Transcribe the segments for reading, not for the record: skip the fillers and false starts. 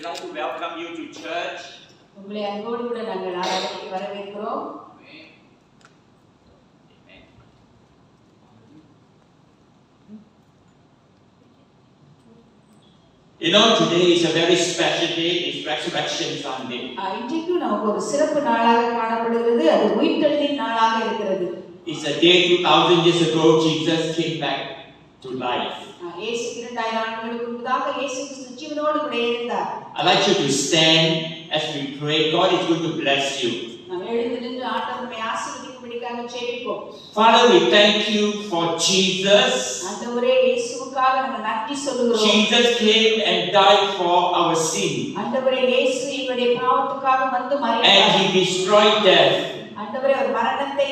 We'd like to welcome you to church. உங்களை அன்போடு கூட நாங்கள் ஆராதனைக்கு வரவேற்கிறோம். You know, today is a very special day. It's Resurrection Sunday. இன்றைக்கு நமக்கு ஒரு சிறப்பு நாளாக காணப்படுகிறது. அது உயிர்த்தெழுதலின் நாளாக இருக்கிறது. It's a day 2000 years ago Jesus came back to life. இயேசு 2000 ஆண்டுகளுக்கு முன்னதாக இயேசு கிறிஸ்து ஜீவனோடு கூட இருந்தார். I'd like you to stand as we pray. God is going to bless you. நாம் எழுந்து நின்று ஆண்டவர் நம்மை ஆசீர்வதிக்கும்படியாக ஜெபிப்போம். Father, we thank you for Jesus. ஆண்டவரே இயேசுவுக்காக நாங்கள் நன்றி சொல்லுகிறோம். Jesus came and died for our sin. ஆண்டவரே இயேசு எங்களுடைய பாவத்துக்காக வந்து மரித்தார். And he destroyed death. ஆண்டவரே அவர் மரணத்தை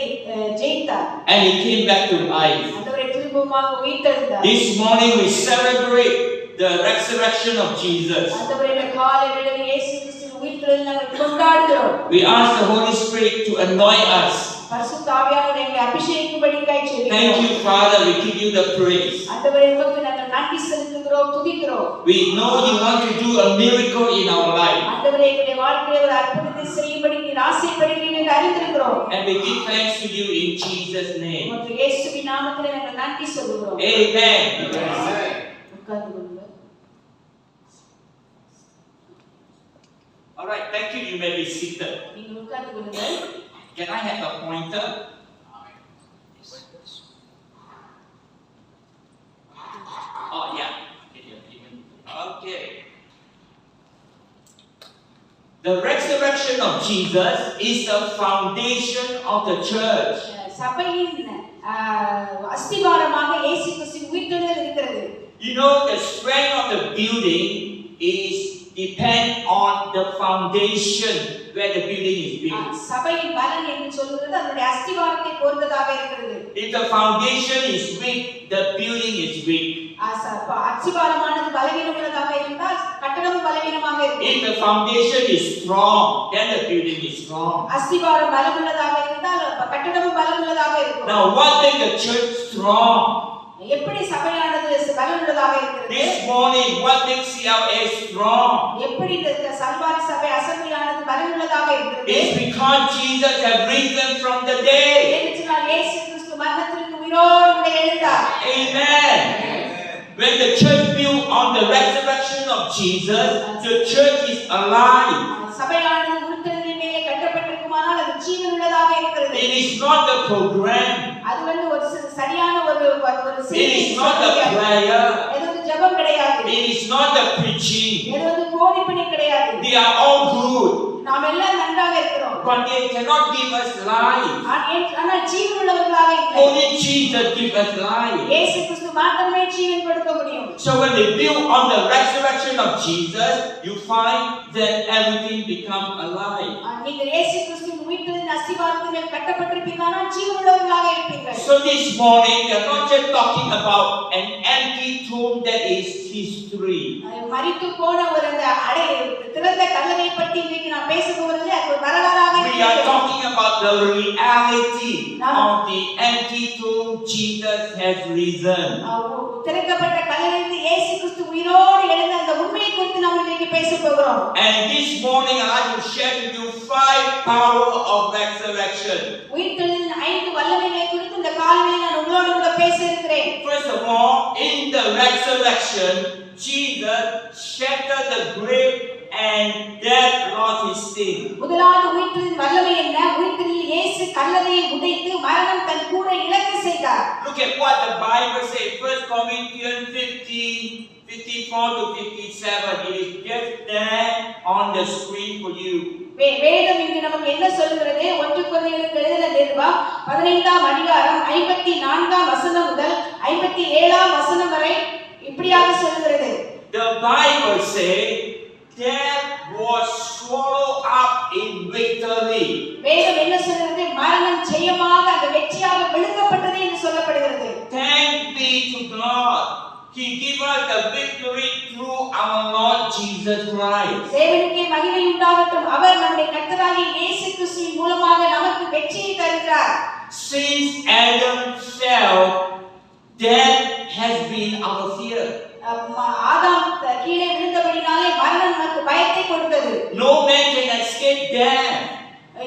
ஜெயித்தார். And he came back to life. ஆண்டவரே திரும்பவும் உயிர்த்தெழுந்தார். This morning we celebrate the resurrection of Jesus. ஆண்டவரே இந்த காலை வேளையில் இயேசு கிறிஸ்துவின் உயிர்த்தெழுதலை நாங்கள் கொண்டாடுகிறோம். We ask the Holy Spirit to anoint us. பரிசுத்த ஆவியானவர் எங்களை அபிஷேகிக்கும்படியாய் ஜெபிக்கிறோம். Thank you, Father. We give you the praise. ஆண்டவரே உமக்கு நாங்கள் நன்றி செலுத்துகிறோம், துதிக்கிறோம். We know you want to do a miracle in our life. ஆண்டவரே எங்களுடைய வாழ்க்கையில் ஒரு அற்புதத்தை செய்யும்படி நீர் ஆசைப்படுகிறீர் என்று அறிந்திருக்கிறோம். And we give thanks to you in Jesus' name. உமக்கு இயேசுவின் நாமத்தில் நாங்கள் நன்றி சொல்லுகிறோம். Amen. உட்கார்ந்து கொள்ளுங்கள். All right, thank you. You may be seated. நீங்கள் உட்கார்ந்து கொள்ளுங்கள். Can I have a pointer? Oh, yeah. Okay. The resurrection of Jesus is the foundation of the church. சபையின் அஸ்திவாரமாக இயேசு கிறிஸ்துவின் உயிர்த்தெழுதல் இருக்கிறது. You know, the strength of the building is depend on the foundation where the building is built. சபையின் பலன் என்று சொல்கிறது அதனுடைய அஸ்திவாரத்தை பொறுத்ததாக இருக்கிறது. If the foundation is weak, the building is weak. அஸ்திவாரமானது பலவீனமுள்ளதாக இருந்தால் கட்டடம் பலவீனமாக இருக்கும். If the foundation is strong, then the building is strong. அஸ்திவாரம் பலமுள்ளதாக இருந்தால் கட்டடமும் பலமுள்ளதாக இருக்கும். Now, what makes the church strong? எப்படி சபையானது பலமுள்ளதாக இருக்கிறது? This morning, what makes CLA strong? எப்படி இந்த சல்வாரி சபை அசெம்பிளியானது பலமுள்ளதாக இருக்கிறது? It's because Jesus has risen from the dead. ஏனென்றால் இயேசு கிறிஸ்து மரணத்திலிருந்து உயிரோடு கூட எழுந்தார். Amen. When the church built on the resurrection of Jesus, the church is alive. சபையானது உயிர்த்தெழுதலின் மேலே கட்டப்பட்டிருக்குமானால் அது ஜீவனுள்ளதாக இருக்கிறது. It is not the program. அது வந்து ஒரு சரியான ஒரு It is not the prayer. இது வந்து ஜெபம் கிடையாது. It is not the preaching. இது வந்து போதிப்பணி கிடையாது. They are all good. நாம் எல்லாம் நன்றாக இருக்கிறோம். But they cannot give us life. ஆனால் ஜீவனுள்ளவர்களாக இல்லை. Only Jesus gives us life. இயேசு கிறிஸ்து மாத்திரமே ஜீவன் கொடுக்க முடியும். So when they build on the resurrection of Jesus, you find that everything becomes alive. நீங்கள் இயேசு கிறிஸ்துவின் உயிர்த்தெழுதலின் அஸ்திவாரத்தின் மேல் கட்டப்பட்டிருப்பீர்களானால் ஜீவனுள்ளவர்களாக இருப்பீர்கள். So this morning we are not just talking about an empty tomb that is history. மரித்து போன ஒரு அந்த திறந்த கல்லறை பற்றி இன்னைக்கு நான் பேச போறதில்லை. அது ஒரு வரலாறாக We are talking about the reality of the empty tomb. Jesus has risen. திறக்கப்பட்ட கல்லறையிலிருந்து இயேசு கிறிஸ்து உயிரோடு எழுந்த அந்த உண்மையை குறித்து நாம் இன்னைக்கு பேச போகிறோம். And this morning I like to share with you 5 power of resurrection. உயிர்த்தெழுதலின் 5 வல்லமைகளை குறித்து இந்த காலையில் நான் உங்களோடு கூட பேச இருக்கிறேன். First of all, in the resurrection, Jesus shattered the grave and death lost his sting. முதலாவது உயிர்த்தெழுதலின் வல்லமை என்ன? உயிர்த்தெழுதலில் இயேசு கல்லறையை உடைத்து மரணம் தன் கூரை இழக்க செய்தார். Look at what the Bible says. 1 Corinthians 15:54 to 57. It is just there on the screen for you. வேதம் இங்கு நமக்கு என்ன சொல்கிறது? 1 கொரிந்தியருக்கு எழுதின நிருபம் 15ஆம் அதிகாரம் 54ஆம் வசனம் முதல் 57ஆம் வசனம் வரை இப்படியாக சொல்கிறது. The Bible says death was swallowed up in victory. வேதம் என்ன சொல்கிறது? மரணம் ஜெயமாக அந்த வெற்றியாக விழுங்கப்பட்டது என்று சொல்லப்படுகிறது. Thanks be to God. He gave us the victory through our Lord Jesus Christ. தேவனுக்கே மகிமை உண்டாகட்டும். அவர் நம்முடைய கர்த்தராகிய இயேசு கிறிஸ்துவின் மூலமாக நமக்கு வெற்றியை தருகிறார். Since Adam fell, death has been our fear. ஆதாம் கீழே விழுந்தபடினாலே மரணம் நமக்கு பயத்தை கொடுத்தது. No man can escape death.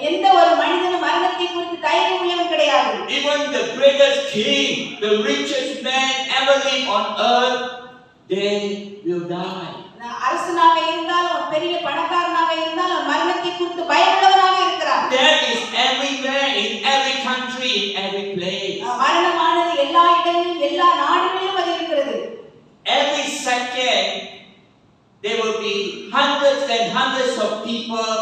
எந்த ஒரு மனிதனும் மரணத்தை குறித்து தைரியம் உள்ளவன் கிடையாது. Even the greatest king, the richest man ever lived on earth, they will die. அரசனாக இருந்தாலும் பெரிய பணக்காரனாக இருந்தாலும் மரணத்தை குறித்து பயமுள்ளவனாக இருக்கிறான். Death is everywhere, in every country, in every place. மரணமானது எல்லா இடங்களிலும் எல்லா நாடுகளிலும் அது இருக்கிறது. Every second there will be hundreds and hundreds of people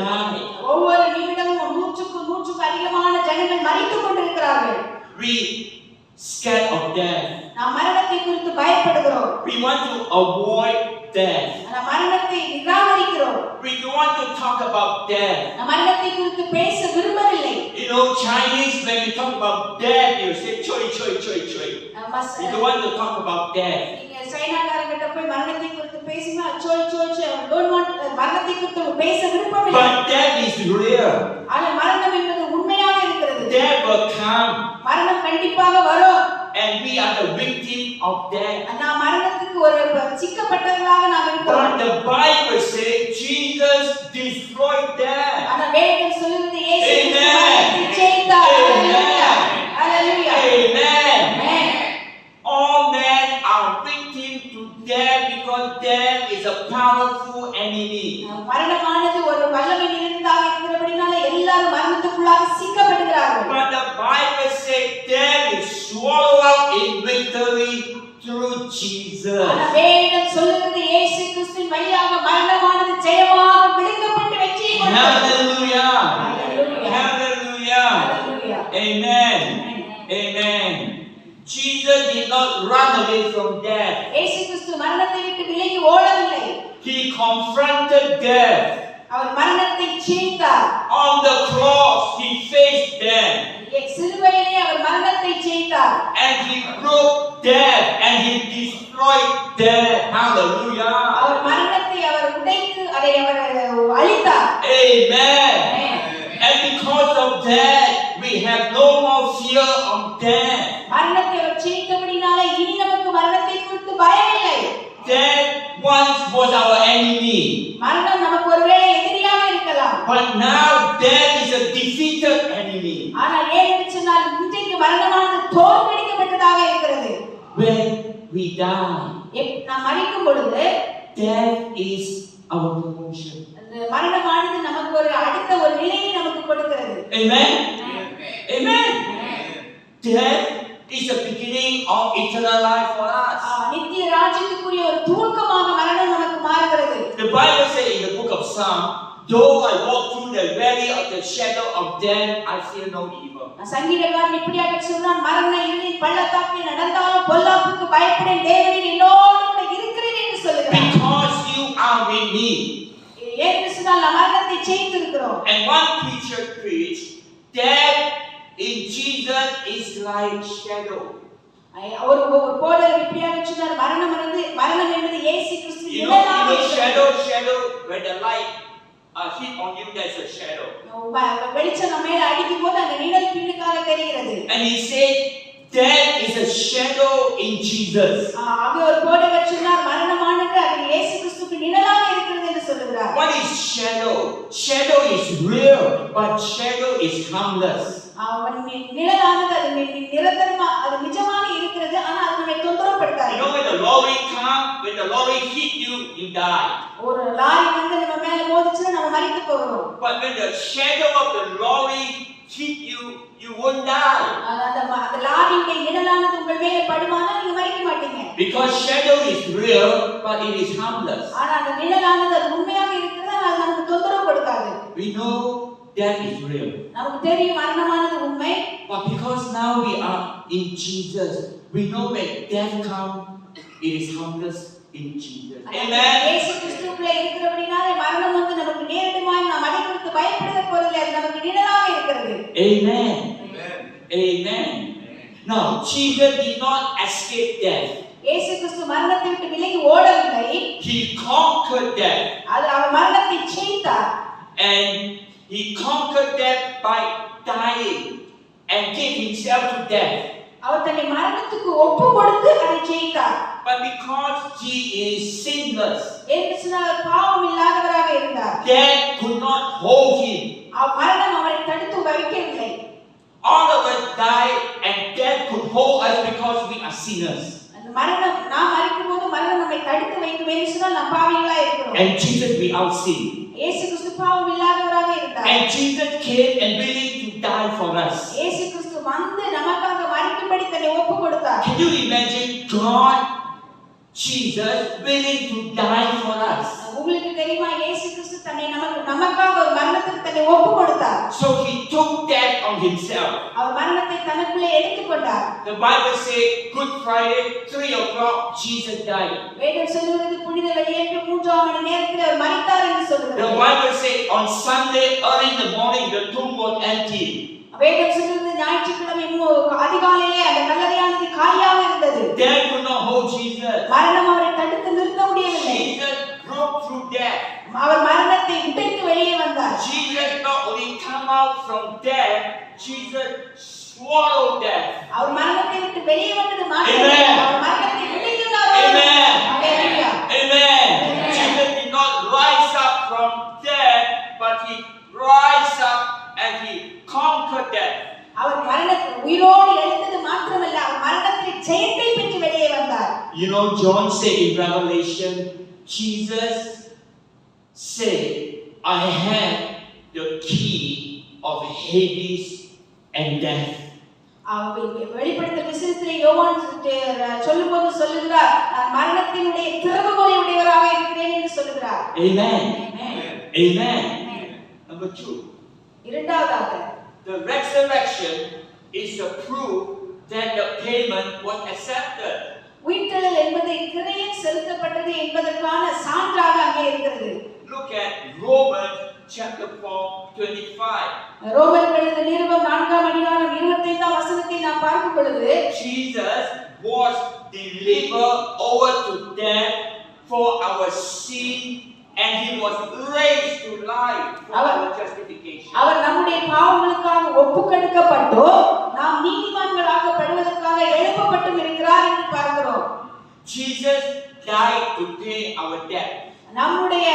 die. ஒவ்வொரு நிமிடமும் நூற்றுக்கு அதிகமான ஜனங்கள் மரித்துக் கொண்டிருக்கிறார்கள். We scared of death. நாம் மரணத்தை குறித்து பயப்படுகிறோம். We want to avoid death. நாம் மரணத்தை நிராகரிக்கிறோம். We don't want to talk about death. நாம் மரணத்தை குறித்து பேச விரும்பவில்லை. You know, Chinese, when we talk about death, you say choi choi choi choi. We don't want to talk about death. நீங்க சைனாக்காரங்கிட்ட போய் மரணத்தை குறித்து பேசினா choi choi choi, don't want மரணத்தை குறித்து பேச விரும்பவில்லை. But death is real. ஆனால் மரணம் என்பது உண்மையாக இருக்கிறது. Death will come. மரணம் கண்டிப்பாக வரும். And we are the victim of death. நாம் மரணத்துக்கு ஒரு சிக்கப்பட்டவர்களாக நாம் இருக்கிறோம். But the Bible says Jesus destroyed death. ஆனா வேதம் சொல்லுகிறது இயேசு Amen. மரணத்தை ஜெயித்தார். Amen. Hallelujah. Amen. Amen. All men are victim to death because death is a powerful enemy. மரணமானது ஒரு வல்லமை நிறைந்ததாக இருக்கிறபடினால எல்லாரும் மரணத்துக்குள்ளாக சிக்கப்படுகிறார்கள். But the Bible says death is swallowed up in victory through Jesus. ஆனா வேதம் சொல்லுகிறது இயேசு கிறிஸ்துவின் வழியாக மரணமானது ஜெயமாக விழுங்கப்பட்டு வெற்றியை கொண்டது. Hallelujah. Hallelujah. Hallelujah. Hallelujah. Amen. Amen. Jesus did not run away from death. இயேசு கிறிஸ்து மரணத்தை விட்டு விலகி ஓடவில்லை. He confronted death. அவர் மரணத்தை ஜெயித்தார். On the cross, he faced death. சிலுவையிலே அவர் மரணத்தை ஜெயித்தார். And he broke death and he destroyed death. Hallelujah. அவர் மரணத்தை அவர் உடைத்து அதை அவர் அழித்தார். Amen. And because of that, we have no more fear of death. மரணத்தை அவர் ஜெயித்தபடினால இனி நமக்கு மரணத்தை குறித்து பயம் இல்லை. Death once was our enemy. மரணம் நமக்கு ஒருவேளை எதிரியாக இருக்கலாம். But now death is a defeated enemy. ஆனால் ஏன் சொன்னால் இன்றைக்கு மரணமானது தோற்கடிக்கப்பட்டதாக இருக்கிறது. When we die, நாம் மரிக்கும் பொழுது death is our promotion. அந்த மரணமானது நமக்கு ஒரு அடுத்த ஒரு நிலையை நமக்கு கொடுக்கிறது. Amen. Amen. Death is the beginning of eternal life for us. நித்திய ராஜ்யத்துக்குரிய ஒரு துவக்கமாக மரணம் நமக்கு மாறுகிறது. The Bible says in the book of Psalm, though I walk through the valley of the shadow of death, I fear no evil. சங்கீதக்காரன் இப்படியாக சொன்னான், மரண இருளின் பள்ளத்தாக்கில் நடந்தாலும் பொல்லாப்புக்கு பயப்படேன், தேவரீர் என்னோடு கூட இருக்கிறீர் என்று சொல்லுகிறார். Because you are with me. ஏன்னு சொன்னால் நாம் மரணத்தை ஜெயித்திருக்கிறோம். And one preacher preached, death in Jesus is like shadow. ஒரு போதகர் இப்படியாக சொன்னார், மரணம் என்பது இயேசு கிறிஸ்து You know நிழலாக shadow when the light hit on you, there's a shadow. வெளிச்சம் நம்ம மேல அடிக்கும் போது அந்த நிழல் பின்னுக்காக தெரிகிறது. And he said death is a shadow in Jesus. அது ஒரு போதகர் சொன்னார், மரணமானது அது இயேசு கிறிஸ்துவுக்கு நிழலாக இருக்கிறது என்று சொல்லுகிறார். What is shadow? Shadow is real, but shadow is harmless. நிழலானது அது நிரந்தரமா அது நிஜமாக இருக்கிறது, ஆனா அது நம்மை தொந்தரவுப்படுத்தாது. You know when the lorry comes, when the lorry hit you, you die. ஒரு லாரி வந்து நம்ம மேல மோதிச்சுனா நம்ம மரித்து போகிறோம். But when the shadow of the lorry hit you, you won't die. அந்த லாரியுடைய நிழலானது உங்கள் மேல படுமானா நீங்க மரிக்க மாட்டீங்க. Because shadow is real, but it is harmless. ஆனா அந்த நிழலானது அது உண்மையாக இருக்கிறது, ஆனா அது நமக்கு தொந்தரவு கொடுக்காது. We know death is real. நமக்கு தெரியும் மரணமானது உண்மை. But because now we are in Jesus, we know when death comes, it is harmless in Jesus. Amen. இயேசு கிறிஸ்துவுக்குள்ள இருக்கிறபடினாலே மரணம் வந்து நமக்கு நேரடியாய் நாம் அதை குறித்து பயப்பட போறதில்லை, அது நமக்கு நிழலாக இருக்கிறது. Amen. Amen. Now, Jesus did not escape death. இயேசு கிறிஸ்து மரணத்தை விட்டு விலகி ஓடவில்லை. He conquered death. அவர் மரணத்தை ஜெயித்தார். And he conquered death by dying and gave himself to death. அவர் தன்னை மரணத்துக்கு ஒப்பு கொடுத்து அதை ஜெயித்தார். But because he is sinless, என்று சொன்னால் அவர் பாவம் இல்லாதவராக இருந்தார். death could not hold him. மரணம் அவரை தடுத்து வைக்கவில்லை. All of us die and death could hold us because we are sinners. அந்த மரணம் நாம் மரிக்கும்போது மரணம் நம்மை தடுத்து வைக்கும் என்று சொன்னால் நாம் பாவிகளா இருக்கிறோம். And Jesus without sin. இயேசு கிறிஸ்து பாவம் இல்லாதவராக இருந்தார். And Jesus came and willing to die for us. இயேசு கிறிஸ்து வந்து நமக்காக மரிக்கும்படி தன்னை ஒப்புக் கொடுத்தார். Can you imagine God, Jesus, willing to die for us? உங்களுக்கு தெரியுமா இயேசு கிறிஸ்து தன்னை நமக்காக ஒரு மரணத்துக்கு தன்னை ஒப்புக் கொடுத்தார். So he took death on himself. அவர் மரணத்தை தனக்குள்ளே எடுத்துக்கொண்டார். The Bible says Good Friday 3 o'clock Jesus died. வேதம் சொல்கிறது புனித வெள்ளியன்று 3ஆம் மணி நேரத்தில் அவர் மரித்தார் என்று சொல்கிறது. The Bible says on Sunday early in the morning the tomb was empty. வேதம் சொல்கிறது ஞாயிற்றுக்கிழமை அதிகாலையிலே அந்த கல்லறையானது காலியாக இருந்தது. Death could not hold Jesus. மரணம் அவரை தடுத்து நிறுத்த முடியவில்லை. Jesus broke through death. அவர் மரணத்தை உடைத்து வெளியே வந்தார். Jesus not only come out from death, Jesus swallowed death. அவர் மரணத்தை விட்டு வெளியே வந்தது மாத்திரமல்ல, அவர் மரணத்தை விழுங்கினார். Amen. Hallelujah. Amen. Jesus did not rise up from death, but he rise up and he conquered death. அவர் மரணத்தை உயிரோடு எழுந்தது மாத்திரமல்ல, அவர் மரணத்தை ஜெயத்தை பெற்று வெளியே வந்தார். You know, John said in Revelation, Jesus said, I have the key of Hades and death. வெளிப்படுத்தல் விசேஷத்திலே யோவான் சொல்லும்போது சொல்லுகிறார், நான் மரணத்தினுடைய திறவுகோலை உடையவராக இருக்கிறேன் என்று சொல்லுகிறார். Amen. Amen. Amen. Number 2. இரண்டாவதாக, the resurrection is the proof that the payment was accepted. உயிர்த்தெழுதல் என்பது கிரயம் செலுத்தப்பட்டது என்பதற்கான சான்றாக அங்கே இருக்கிறது. Look at Romans chapter 4:25. ரோமர்கள் எழுதிய நிருபம் 4ஆம் அதிகாரம் 25ஆம் வசனத்தை நாம் பார்க்கும் பொழுது, Jesus was delivered over to death for our sin and he was raised to life for our justification. அவர் நம்முடைய பாவங்களுக்காக ஒப்புக்கொடுக்கப்பட்டோ நாம் நீதிமான்களாக்கப்படுவதற்காக எழுப்பப்பட்டும் இருக்கிறார் என்று பார்க்கிறோம். Jesus died to pay our debt. நம்முடைய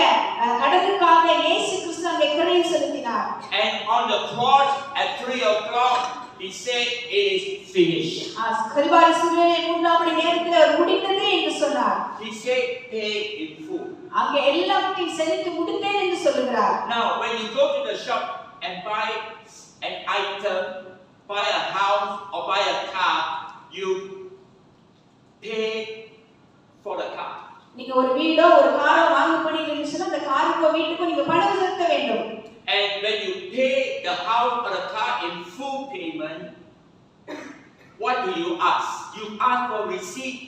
கடனுக்காக இயேசு கிறிஸ்து அங்கே கிரயம் செலுத்தினார். And on the cross at 3 o'clock he said it is finished. Kalvari சிலுவையிலே 3ஆம் மணி நேரத்தில் அவர் முடிந்தது என்று சொன்னார். He said pay in full. அங்கே எல்லாவற்றையும் செலுத்தி முடித்தேன் என்று சொல்கிறார். Now when you go to the shop and buy an item, buy a house or buy a car, you pay for the car. நீங்க ஒரு வீடோ ஒரு காரோ வாங்க போனீங்கன்னு சொன்னா அந்த காருக்கோ வீட்டுக்கோ நீங்க பணம் செலுத்த வேண்டும். And when you pay the house or the car in full payment, what do you ask? You ask for receipt.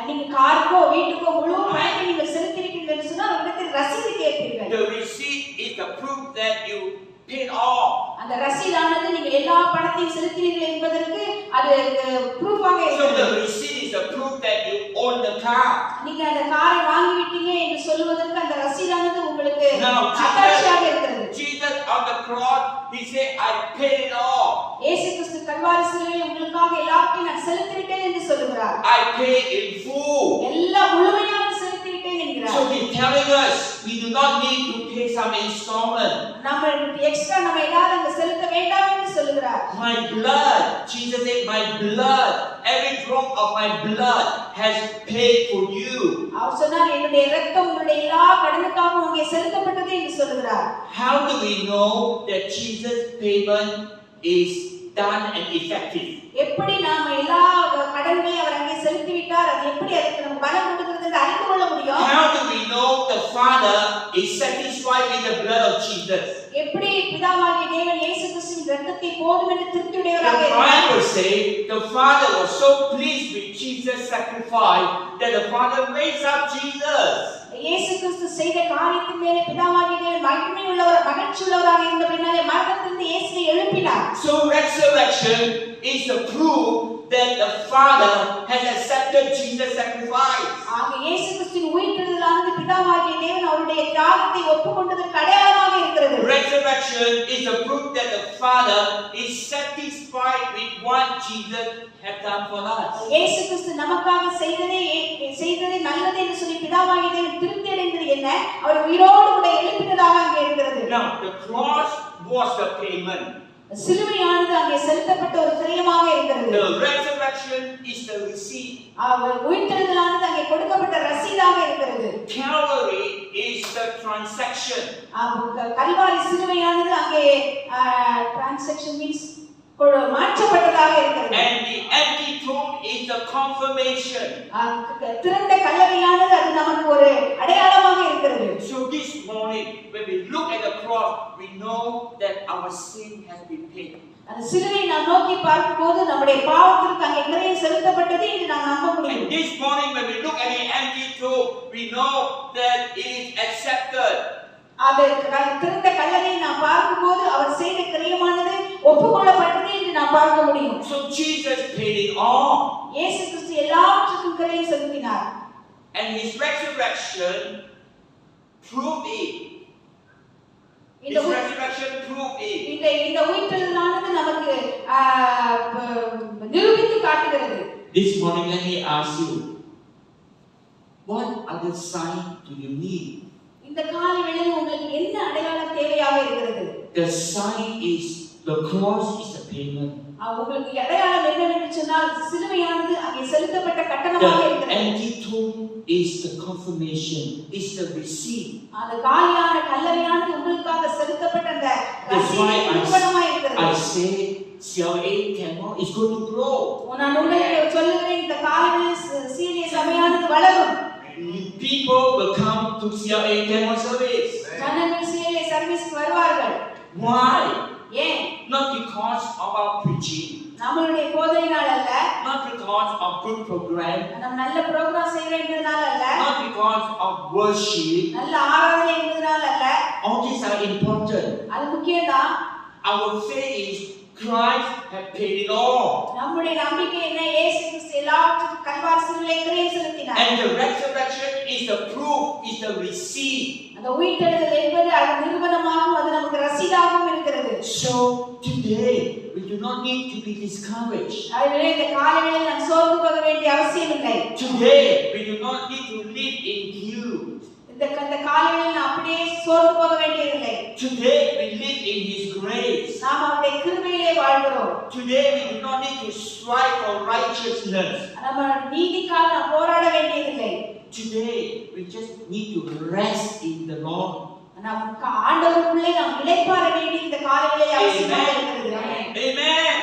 நீங்க காருக்கோ வீட்டுக்கோ முழு பணத்தை நீங்க செலுத்திருக்கீங்கன்னு சொன்னா உங்களிடத்தில் ரசீது கேட்பீர்கள். The receipt is the proof that you paid all. அந்த ரசீதானது நீங்க எல்லா பணத்தையும் செலுத்தினீர்கள் என்பதற்கு அது ப்ரூஃபாக இருக்கிறது. So the receipt is the proof that you own the car. நீங்க அந்த காரை வாங்கி விட்டீங்க என்று சொல்வதற்கு அந்த ரசீதானது உங்களுக்கு Now அத்தாட்சியாக இருக்கிறது. Jesus on the cross, he said, I paid it all. இயேசு கிறிஸ்து கல்வாரி சிலுவையில் உங்களுக்காக எல்லாவற்றையும் நான் செலுத்திவிட்டேன் என்று சொல்கிறார். I paid in full. எல்லாம் முழுமையாக செலுத்திவிட்டேன் என்கிறார். So he's telling us we do not need to pay some installment. நம்ம எக்ஸ்ட்ரா நம்ம ஏதாவது அங்க செலுத்த வேண்டாம் என்று சொல்கிறார். My blood, Jesus said, my blood, every drop of my blood has paid for you. அவர் சொன்னார் என்னுடைய இரத்தம் உங்களுடைய எல்லா கடனுக்காகவும் அங்கே செலுத்தப்பட்டது என்று சொல்கிறார். How do we know that Jesus' payment is done and effective? எப்படி நாம எல்லா கடன்களையும் அவர் அங்கே செலுத்தி விட்டார், அது எப்படி அதுக்கு நம்ம பலன் கொடுக்கிறது என்று அறிந்து கொள்ள முடியும்? How do we know the Father is satisfied with the blood of Jesus? எப்படி பிதாவாகிய தேவன் இயேசு கிறிஸ்துவின் இரத்தத்தை போதும் என்று திருப்தியுடையவராக The இருந்தார்? Bible says the Father was so pleased with Jesus' sacrifice that the Father raised up Jesus. இயேசு கிறிஸ்து செய்த காரியத்தின் மேலே பிதாவாகிய தேவன் மகிமை உள்ளவர் மகிழ்ச்சி உள்ளவராக இருந்தபடினாலே மரணத்திலிருந்து இயேசுவை எழுப்பினார். So resurrection is the proof that the Father has accepted Jesus' sacrifice. ஆக இயேசு கிறிஸ்துவின் உயிர்த்தெழுதலானது பிதாவாகிய தேவன் அவருடைய தம்முடைய தியாகத்தை ஒப்புக்கொண்டதற்கு அடையாளமாக இருக்கிறது. Resurrection is a proof that the Father is satisfied with what Jesus has done for us. இயேசு கிறிஸ்து நமக்காக செய்ததே நல்லது என்று சொல்லி பிதாவாகிய தேவன் திருப்தி அடைந்தது என்ன? அவர் உயிரோடு கூட எழுப்பினதாக அங்கே இருக்கிறது. Now the cross was the payment. சிலுவையானது அங்கே செலுத்தப்பட்ட ஒரு கிரயமாக இருக்கிறது. The resurrection is the receipt. அவர் உயிர்த்தெழுதலானது அங்கே கொடுக்கப்பட்ட ரசீதாக இருக்கிறது. Calvary is the transaction. Kalvari சிலுவையானது அங்கே transaction means மாற்றப்பட்டதாக இருக்கிறது. And the empty tomb is the confirmation. திறந்த கல்லறையானது அது நமக்கு ஒரு அடையாளமாக இருக்கிறது. So this morning when we look at the cross, we know that our sin has been paid. அந்த சிலுவை நாம் நோக்கி பார்க்கும்போது நம்முடைய பாவத்திற்கு அங்கே கிரயம் செலுத்தப்பட்டது என்று நாம் நம்ப முடியும். And this morning when we look at the empty tomb, we know that it is accepted. அது திறந்த கல்லறை நாம் பார்க்கும்போது அவர் செய்த கிரயமானது ஒப்புக்கொள்ளப்பட்டது என்று நாம் பார்க்க முடியும். So Jesus paid it all. இயேசு கிறிஸ்து எல்லாவற்றுக்கும் கிரயம் செலுத்தினார். And his resurrection proved it. His resurrection proved it. இந்த உயிர்த்தெழுதலானது நமக்கு நிரூபித்து காட்டுகிறது. This morning let me ask you, what other sign do you need? இந்த காலை வேளையில் உங்களுக்கு என்ன அடையாளம் தேவையாக இருக்கிறது? The sign is the cross is the payment. உங்களுக்கு அடையாளம் என்னவென்று சொன்னால் சிலுவையானது அங்கே செலுத்தப்பட்ட கட்டணமாக இருக்கிறது. The empty tomb is the confirmation, is the receipt. அந்த காலியான கல்லறையானது உங்களுக்காக செலுத்தப்பட்ட அந்த ரசீதாக இருக்கிறது. I say CLA Tamil is going to grow. நான் உங்களுக்கு சொல்லுகிறேன் இந்த காலையில் சீரிய சபையானது வளரும். People will come to CLA Tamil service. ஜனங்கள் CLA சர்வீஸ் வருவார்கள். Why? ஏன்? Not because of our preaching. நம்மளுடைய போதனையால் அல்ல. Not because of good program. நம்ம நல்ல புரோகிராம் செய்றோம் என்பதனால அல்ல. Not because of worship. நல்ல ஆராதனை என்பதனால அல்ல. All these are important. அது முக்கியம்தான். Our faith is Christ has paid it all. நம்முடைய நம்பிக்கை என்ன? இயேசு கிறிஸ்து எல்லாவற்றுக்கும் கல்வாரி சிலுவையில் கிரயம் செலுத்தினார். And the resurrection is the proof, is the receipt. அந்த உயிர்த்தெழுதல் என்பது அது நிரூபணமாகவும் அது நமக்கு ரசீதாகவும் இருக்கிறது. So today we do not need to be discouraged. ஆகவே இந்த காலையில் நாம் சோர்ந்து போக வேண்டிய அவசியம் இல்லை. Today we do not need to live in guilt. இந்த காலையில் நாம் அப்படியே சோர்ந்து போக வேண்டியதில்லை. Today we live in His grace. நாம் அவருடைய கிருபையிலே வாழ்கிறோம். Today we do not need to strive for righteousness. நம்ம நீதிக்காக நாம் போராட வேண்டியதில்லை. Today we just need to rest in the Lord. நாம் ஆண்டவருக்குள்ளே நாம் இளைப்பாற வேண்டிய இந்த காலையிலே அவசியமாக இருக்கிறது. Amen.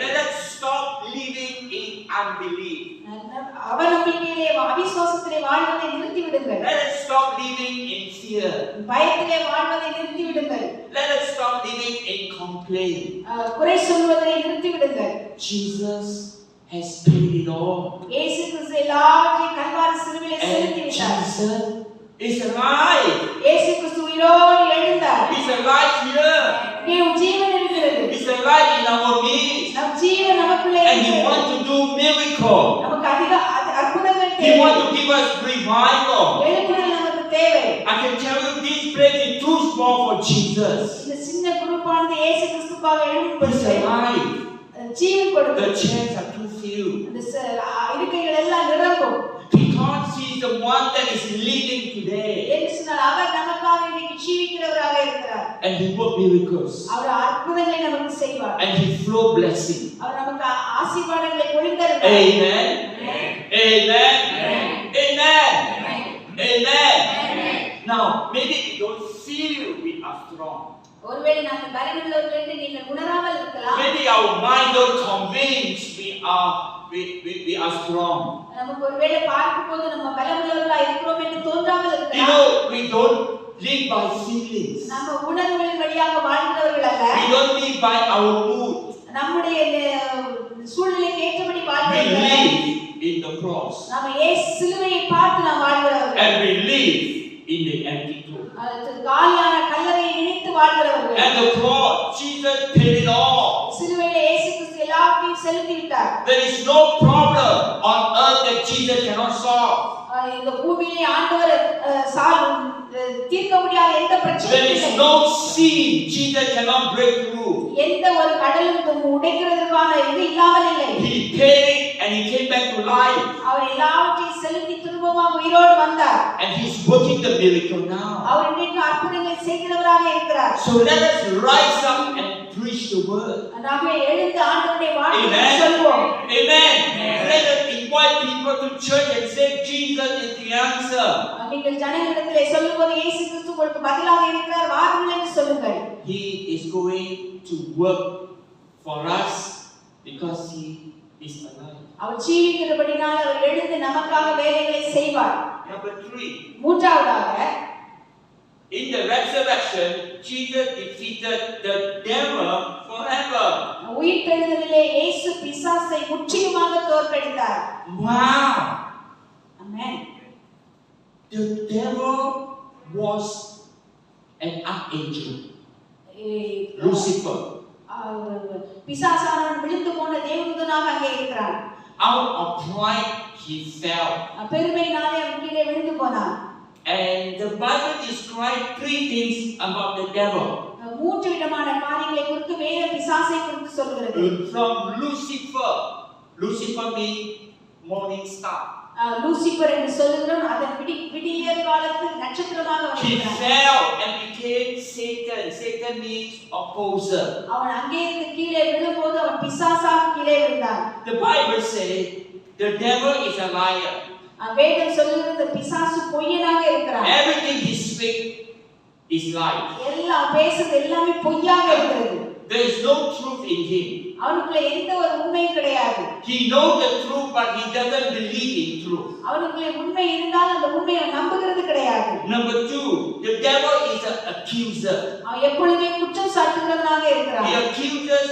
Let us stop living in unbelief. அவநம்பிக்கையிலே அவிசுவாசத்திலே வாழ்வதை நிறுத்தி விடுங்கள். Let us stop living in fear. பயத்திலே வாழ்வதை நிறுத்தி விடுங்கள். Let us stop living in complaint. குறை சொல்வதை நிறுத்தி விடுங்கள். Jesus has paid it all. இயேசு கிறிஸ்து எல்லாவற்றையும் கல்வாரி சிலுவையில் செலுத்தி விட்டார். Jesus is alive. இயேசு கிறிஸ்து உயிரோடு எழுந்தார். He's alive here. இங்கே ஜீவன் இருக்கிறது. He's alive in our midst. நம் ஜீவன் நமக்குள்ளே And He wants to do miracle. நமக்கு அதிக அற்புதங்கள் He தேவை. wants to give us revival. எழுப்புதல் நமக்கு தேவை. I can tell you this place is too small for Jesus. இந்த சின்ன குரூப்பானது இயேசு கிறிஸ்துவாக He's எழும்புகிறது. alive. ஜீவன் கொடுக்கிறது. The chairs are too few. அந்த இருக்கைகள் எல்லாம் நிரம்பும். Because He is the one that is living today. என்று சொன்னால் அவர் நமக்காக இன்னைக்கு ஜீவிக்கிறவராக இருக்கிறார். And He works miracles. அவர் அற்புதங்களை நமக்கு செய்வார். And He flow blessing. அவர் நமக்கு ஆசீர்வாதங்களை பொழிந்தருள்வார். Amen. Amen. Amen. Amen. Now, maybe we don't feel we are strong. ஒருவேளை நாம் பலனுள்ளவர்கள் என்று நீங்கள் உணராமல் இருக்கலாம். Maybe our mind don't convince we are strong. நமக்கு ஒருவேளை பார்க்கும்போது நம்ம பலனுள்ளவர்களாக இருக்கிறோம் என்று தோன்றாமல் You இருக்கலாம். know, we don't live by feelings. நம்ம உணர்வுகளின் வழியாக வாழ்கிறவர்கள் அல்ல. We don't live by our mood. நம்முடைய சூழ்நிலைக்கு ஏற்றபடி We வாழ்கிறவர்கள். live in the cross. நாம இயேசு சிலுவையை பார்த்து நாம் வாழ்கிறவர்கள். And we live in the empty tomb. காலியான கல்லறையை நினைத்து வாழ்கிறவர்கள். And the cross, Jesus paid it all. சிலுவையிலே இயேசு கிறிஸ்து எல்லாவற்றையும் செலுத்தி விட்டார். There is no problem on earth that Jesus cannot solve. இந்த பூமியிலே ஆண்டவர் தீர்க்க முடியாத எந்த There பிரச்சனையும் is இல்லை. no sea Jesus cannot break through. எந்த ஒரு கடலும் உடைக்கிறதுக்கான இது இல்லாமல் இல்லை. He paid and he came back to life. அவர் எல்லாவற்றையும் செலுத்தி திரும்பவும் உயிரோடு வந்தார். And he's working the miracle now. அவர் இன்றைக்கு அற்புதங்களை செய்கிறவராக இருக்கிறார். So let us rise up and preach the word. நாமே எழுந்து ஆண்டவருடைய வார்த்தையை Amen. சொல்வோம். Amen. Let us invite people to church and say Jesus is the answer. நீங்கள் ஜனங்களிடத்திலே சொல்லும்போது இயேசு கிறிஸ்து உங்களுக்கு பதிலாக இருக்கிறார் வாருங்கள் என்று சொல்லுங்கள். He is going to work for us because he is alive. அவர் ஜீவிக்கிறபடியால் அவர் எழுந்து நமக்காக வேலைகளை செய்வார். Number 3. மூன்றாவதாக In the resurrection, Jesus defeated the devil forever. உயிர்த்தெழுதலிலே இயேசு பிசாசை முற்றிலுமாக தோற்கடித்தார். Wow! Amen. The devil was an archangel, Lucifer. பிசாசானவன் விழுந்து போன தேவதூதனாக அங்கே இருக்கிறான். Out of pride, he fell. பெருமையினாலே அவன் கீழே விழுந்து போனான். And the Bible describes 3 things about the devil. மூன்று விதமான காரியங்களை குறித்து வேதம் பிசாசை குறித்து சொல்கிறது. From Lucifer. Lucifer means morning star. Lucifer என்று சொல்லுகிறோம். அதன் விடியற் காலத்து நட்சத்திரமாக He வந்தார். fell and became Satan. Satan means opposer. அவன் அங்கே இருந்து கீழே விழும்போது அவன் பிசாசாக கீழே விழுந்தான். The Bible says the devil is a liar. வேதம் சொல்லுகிறது பிசாசு பொய்யனாக இருக்கிறான். Everything he speaks is lie. எல்லாம் பேசுறது எல்லாமே பொய்யாக இருக்கிறது. There is no truth in him. அவனுக்குள்ள எந்த ஒரு உண்மையும் கிடையாது. He knows the truth but he doesn't believe in truth. அவனுக்குள்ள உண்மை இருந்தாலும் அந்த உண்மையை நம்புகிறது கிடையாது. Number 2, the devil is an accuser. அவன் எப்பொழுதுமே குற்றம் சாட்டுகிறவனாக இருக்கிறான். He accuses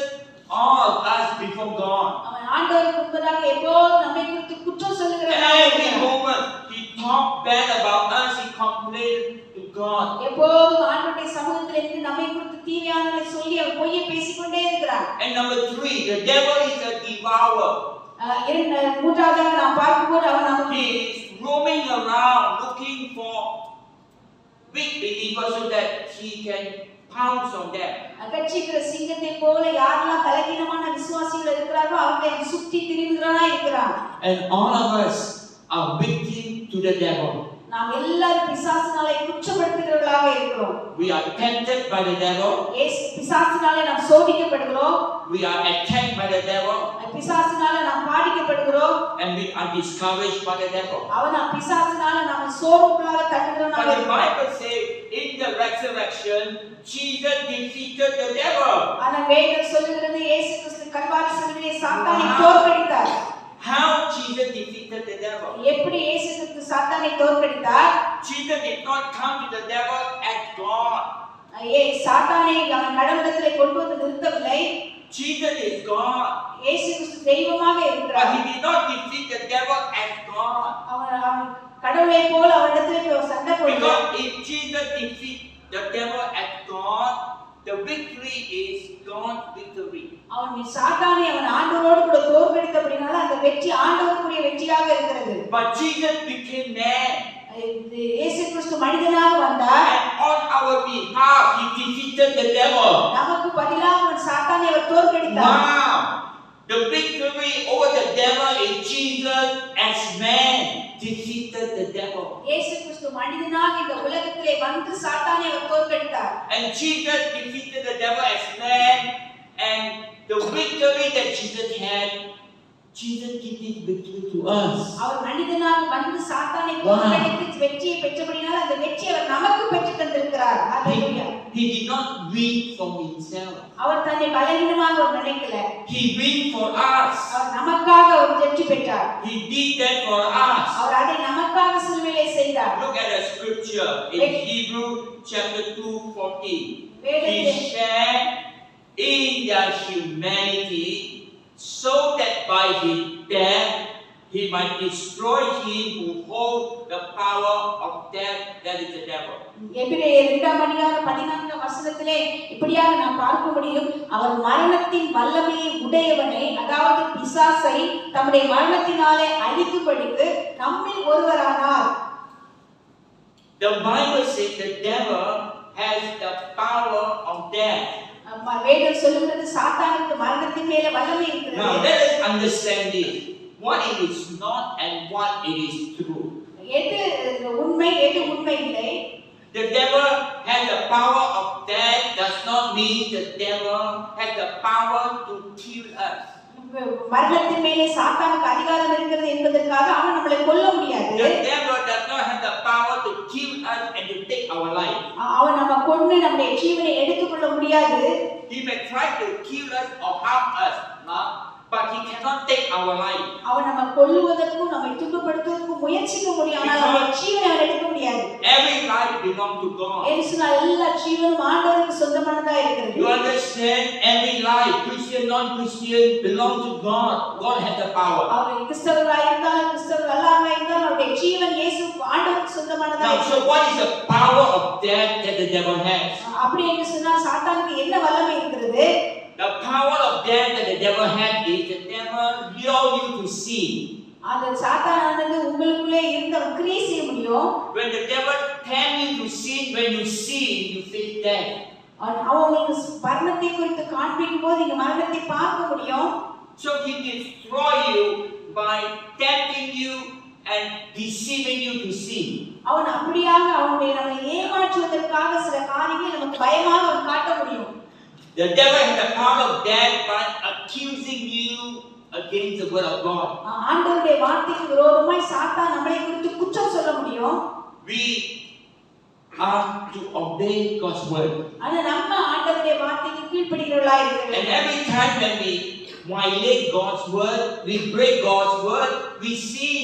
all of us before God. அவன் ஆண்டவருக்கு முன்பதாக எப்போதும் நம்மை குறித்து குற்றம் சொல்லுகிறவனாக Every இருக்கிறான். moment he talk bad about us, he complain to God. எப்போதும் ஆண்டவருடைய சமூகத்தில் இருந்து நம்மை குறித்து தீமையானதை சொல்லி அவன் பொய்யை பேசிக்கொண்டே இருக்கிறான். And number 3, the devil is a devourer. மூன்றாவதாக நாம் பார்க்கும்போது அவன் நமக்கு He is roaming around looking for weak believers so that he can pounce on them. அகற்றிக்கிற சிங்கத்தை போல யாரெல்லாம் பலவீனமான விசுவாசிகள் இருக்கிறார்களோ அவர்களை சுற்றி திரிகிறவனா இருக்கிறான். And all of us are victim to the devil. நாம் எல்லாரும் பிசாசினாலே குற்றப்படுத்துகிறவர்களாக இருக்கிறோம். We are tempted by the devil. பிசாசினாலே நாம் சோதிக்கப்படுகிறோம். We are attacked by the devil. பிசாசினாலே நாம் பாதிக்கப்படுகிறோம். And we are discouraged by the devil. அவன் பிசாசினாலே நாம் சோர்வுக்குள்ளாக தள்ளுகிறவனாக But the இருக்கிறோம். Bible says in the resurrection, Jesus defeated the devil. ஆனா வேதம் சொல்லுகிறது இயேசு கிறிஸ்து கல்வாரி சிலுவையிலே சாத்தானை தோற்கடித்தார். How Jesus defeated the devil? எப்படி இயேசு கிறிஸ்து சாத்தானை தோற்கடித்தார்? Jesus did not come to the devil as God. சாத்தானை அவன் கடவுளிடத்திலே கொண்டு வந்து நிறுத்தவில்லை. Jesus is God. இயேசு கிறிஸ்து தெய்வமாக இருக்கிறார். But he did not defeat the devil as God. அவன் கடவுளை போல அவனிடத்திலே சண்டை போடுகிறான். Because if Jesus defeat the devil as God, the victory is God's victory. அவன் சாத்தானை அவன் ஆண்டவரோடு கூட தோற்கடித்தபடினால அந்த வெற்றி ஆண்டவருக்குரிய வெற்றியாக இருக்கிறது. But Jesus became man. இயேசு கிறிஸ்து மனிதனாக வந்தார். And on our behalf he defeated the devil. நமக்கு பதிலாக அவன் சாத்தானை அவர் தோற்கடித்தார். Wow! The victory over the devil in Jesus as man defeated the devil. இயேசு கிறிஸ்து மனிதனாக இந்த உலகத்திலே வந்து சாத்தானை அவர் தோற்கடித்தார். And Jesus defeated the devil as man, and the victory that Jesus had, Jesus gave this victory to us. அவர் மனிதனாக வந்து சாத்தானை தோற்கடித்து வெற்றியை பெற்றபடியால் அந்த வெற்றியை அவர் நமக்கு பெற்று தந்திருக்கிறார். ஹalleluya. He did not win for himself. அவர் தன்னை பலவீனமாக நினைக்கல. He win for us. அவர் நமக்காக ஒரு வெற்றி பெற்றார். He did that for us. அவர் அதை நமக்காக சிலுவையிலே செய்தார். Look at the scripture in Hebrew chapter 2:14. He shared in their humanity so that by his death he might destroy him who holds the power of death, that is the devil. எபிரேயர் 2:14 இப்படியாக நாம் பார்க்க முடியும். அவர் மரணத்தின் வல்லமையை உடையவனை, அதாவது பிசாசை தம்முடைய மரணத்தினாலே அழிக்கும்படிக்கு நம்மில் ஒருவரானார். The Bible says the devil has the power of death. வேதம் சொல்லுகிறது சாத்தானுக்கு மரணத்தின் மேல வல்லமை Now இருக்கிறது. let us understand this. What it is not and what it is true. எது உண்மை எது உண்மை இல்லை. The devil has the power of death does not mean the devil has the power to kill us. மரணத்தின் மேலே சாத்தானுக்கு அதிகாரம் இருக்கிறது என்பதற்காக அவன் நம்மளை கொல்ல முடியாது. The devil does not have the power to kill us and to take our life. அவன் நம்ம கொன்று நம்முடைய ஜீவனை எடுத்துக்கொள்ள முடியாது. He may try to kill us or harm us, but he cannot take our life. அவன் நம்ம கொல்லுவதற்கும் நம்மை துன்பப்படுத்துவதற்கும் முயற்சிக்க முடியும், ஆனால் நம்முடைய ஜீவனை அவன் எடுக்க முடியாது. Every life belongs to God. ஏசுனா எல்லா ஜீவனும் ஆண்டவருக்கு சொந்தமானதா இருக்கிறது. You understand? Every life, Christian, non-Christian, belong to God. God has the power. அவர் கிறிஸ்தவராக இருந்தாலும் கிறிஸ்தவர் அல்லாமல் இருந்தாலும் அவருடைய ஜீவன் இயேசு ஆண்டவருக்கு சொந்தமானதா Now, இருக்கிறது. so what is the power of death that the devil has? அப்படி என்று சொன்னால் சாத்தானுக்கு என்ன வல்லமை இருக்கிறது? The power of death that the devil has is the devil lure you to sin. அந்த சாத்தானானது உங்களுக்குள்ளே இருந்து அவன் கிரியை செய்ய முடியும். When the devil tempts you to sin, when you sin, you face death. அவன் உங்களுக்கு மரணத்தை குறித்து காண்பிக்கும் போது நீங்க மரணத்தை பார்க்க முடியும். So he destroys you by tempting you and deceiving you to sin. அவன் அப்படியாக அவனுடைய நம்மை ஏமாற்றுவதற்காக சில காரியங்களை நமக்கு பயமாக அவன் காட்ட முடியும். The devil has the power of death by accusing you against the word of God. ஆண்டவருடைய வார்த்தைக்கு விரோதமாய் சாத்தான் நம்மை குறித்து குற்றம் சொல்ல முடியும். We are to obey God's word. ஆனா நம்ம ஆண்டவருடைய வார்த்தைக்கு கீழ்ப்படிகிறவர்களாய் இருக்க வேண்டும். And every time when we violate God's word, we break God's word, we see.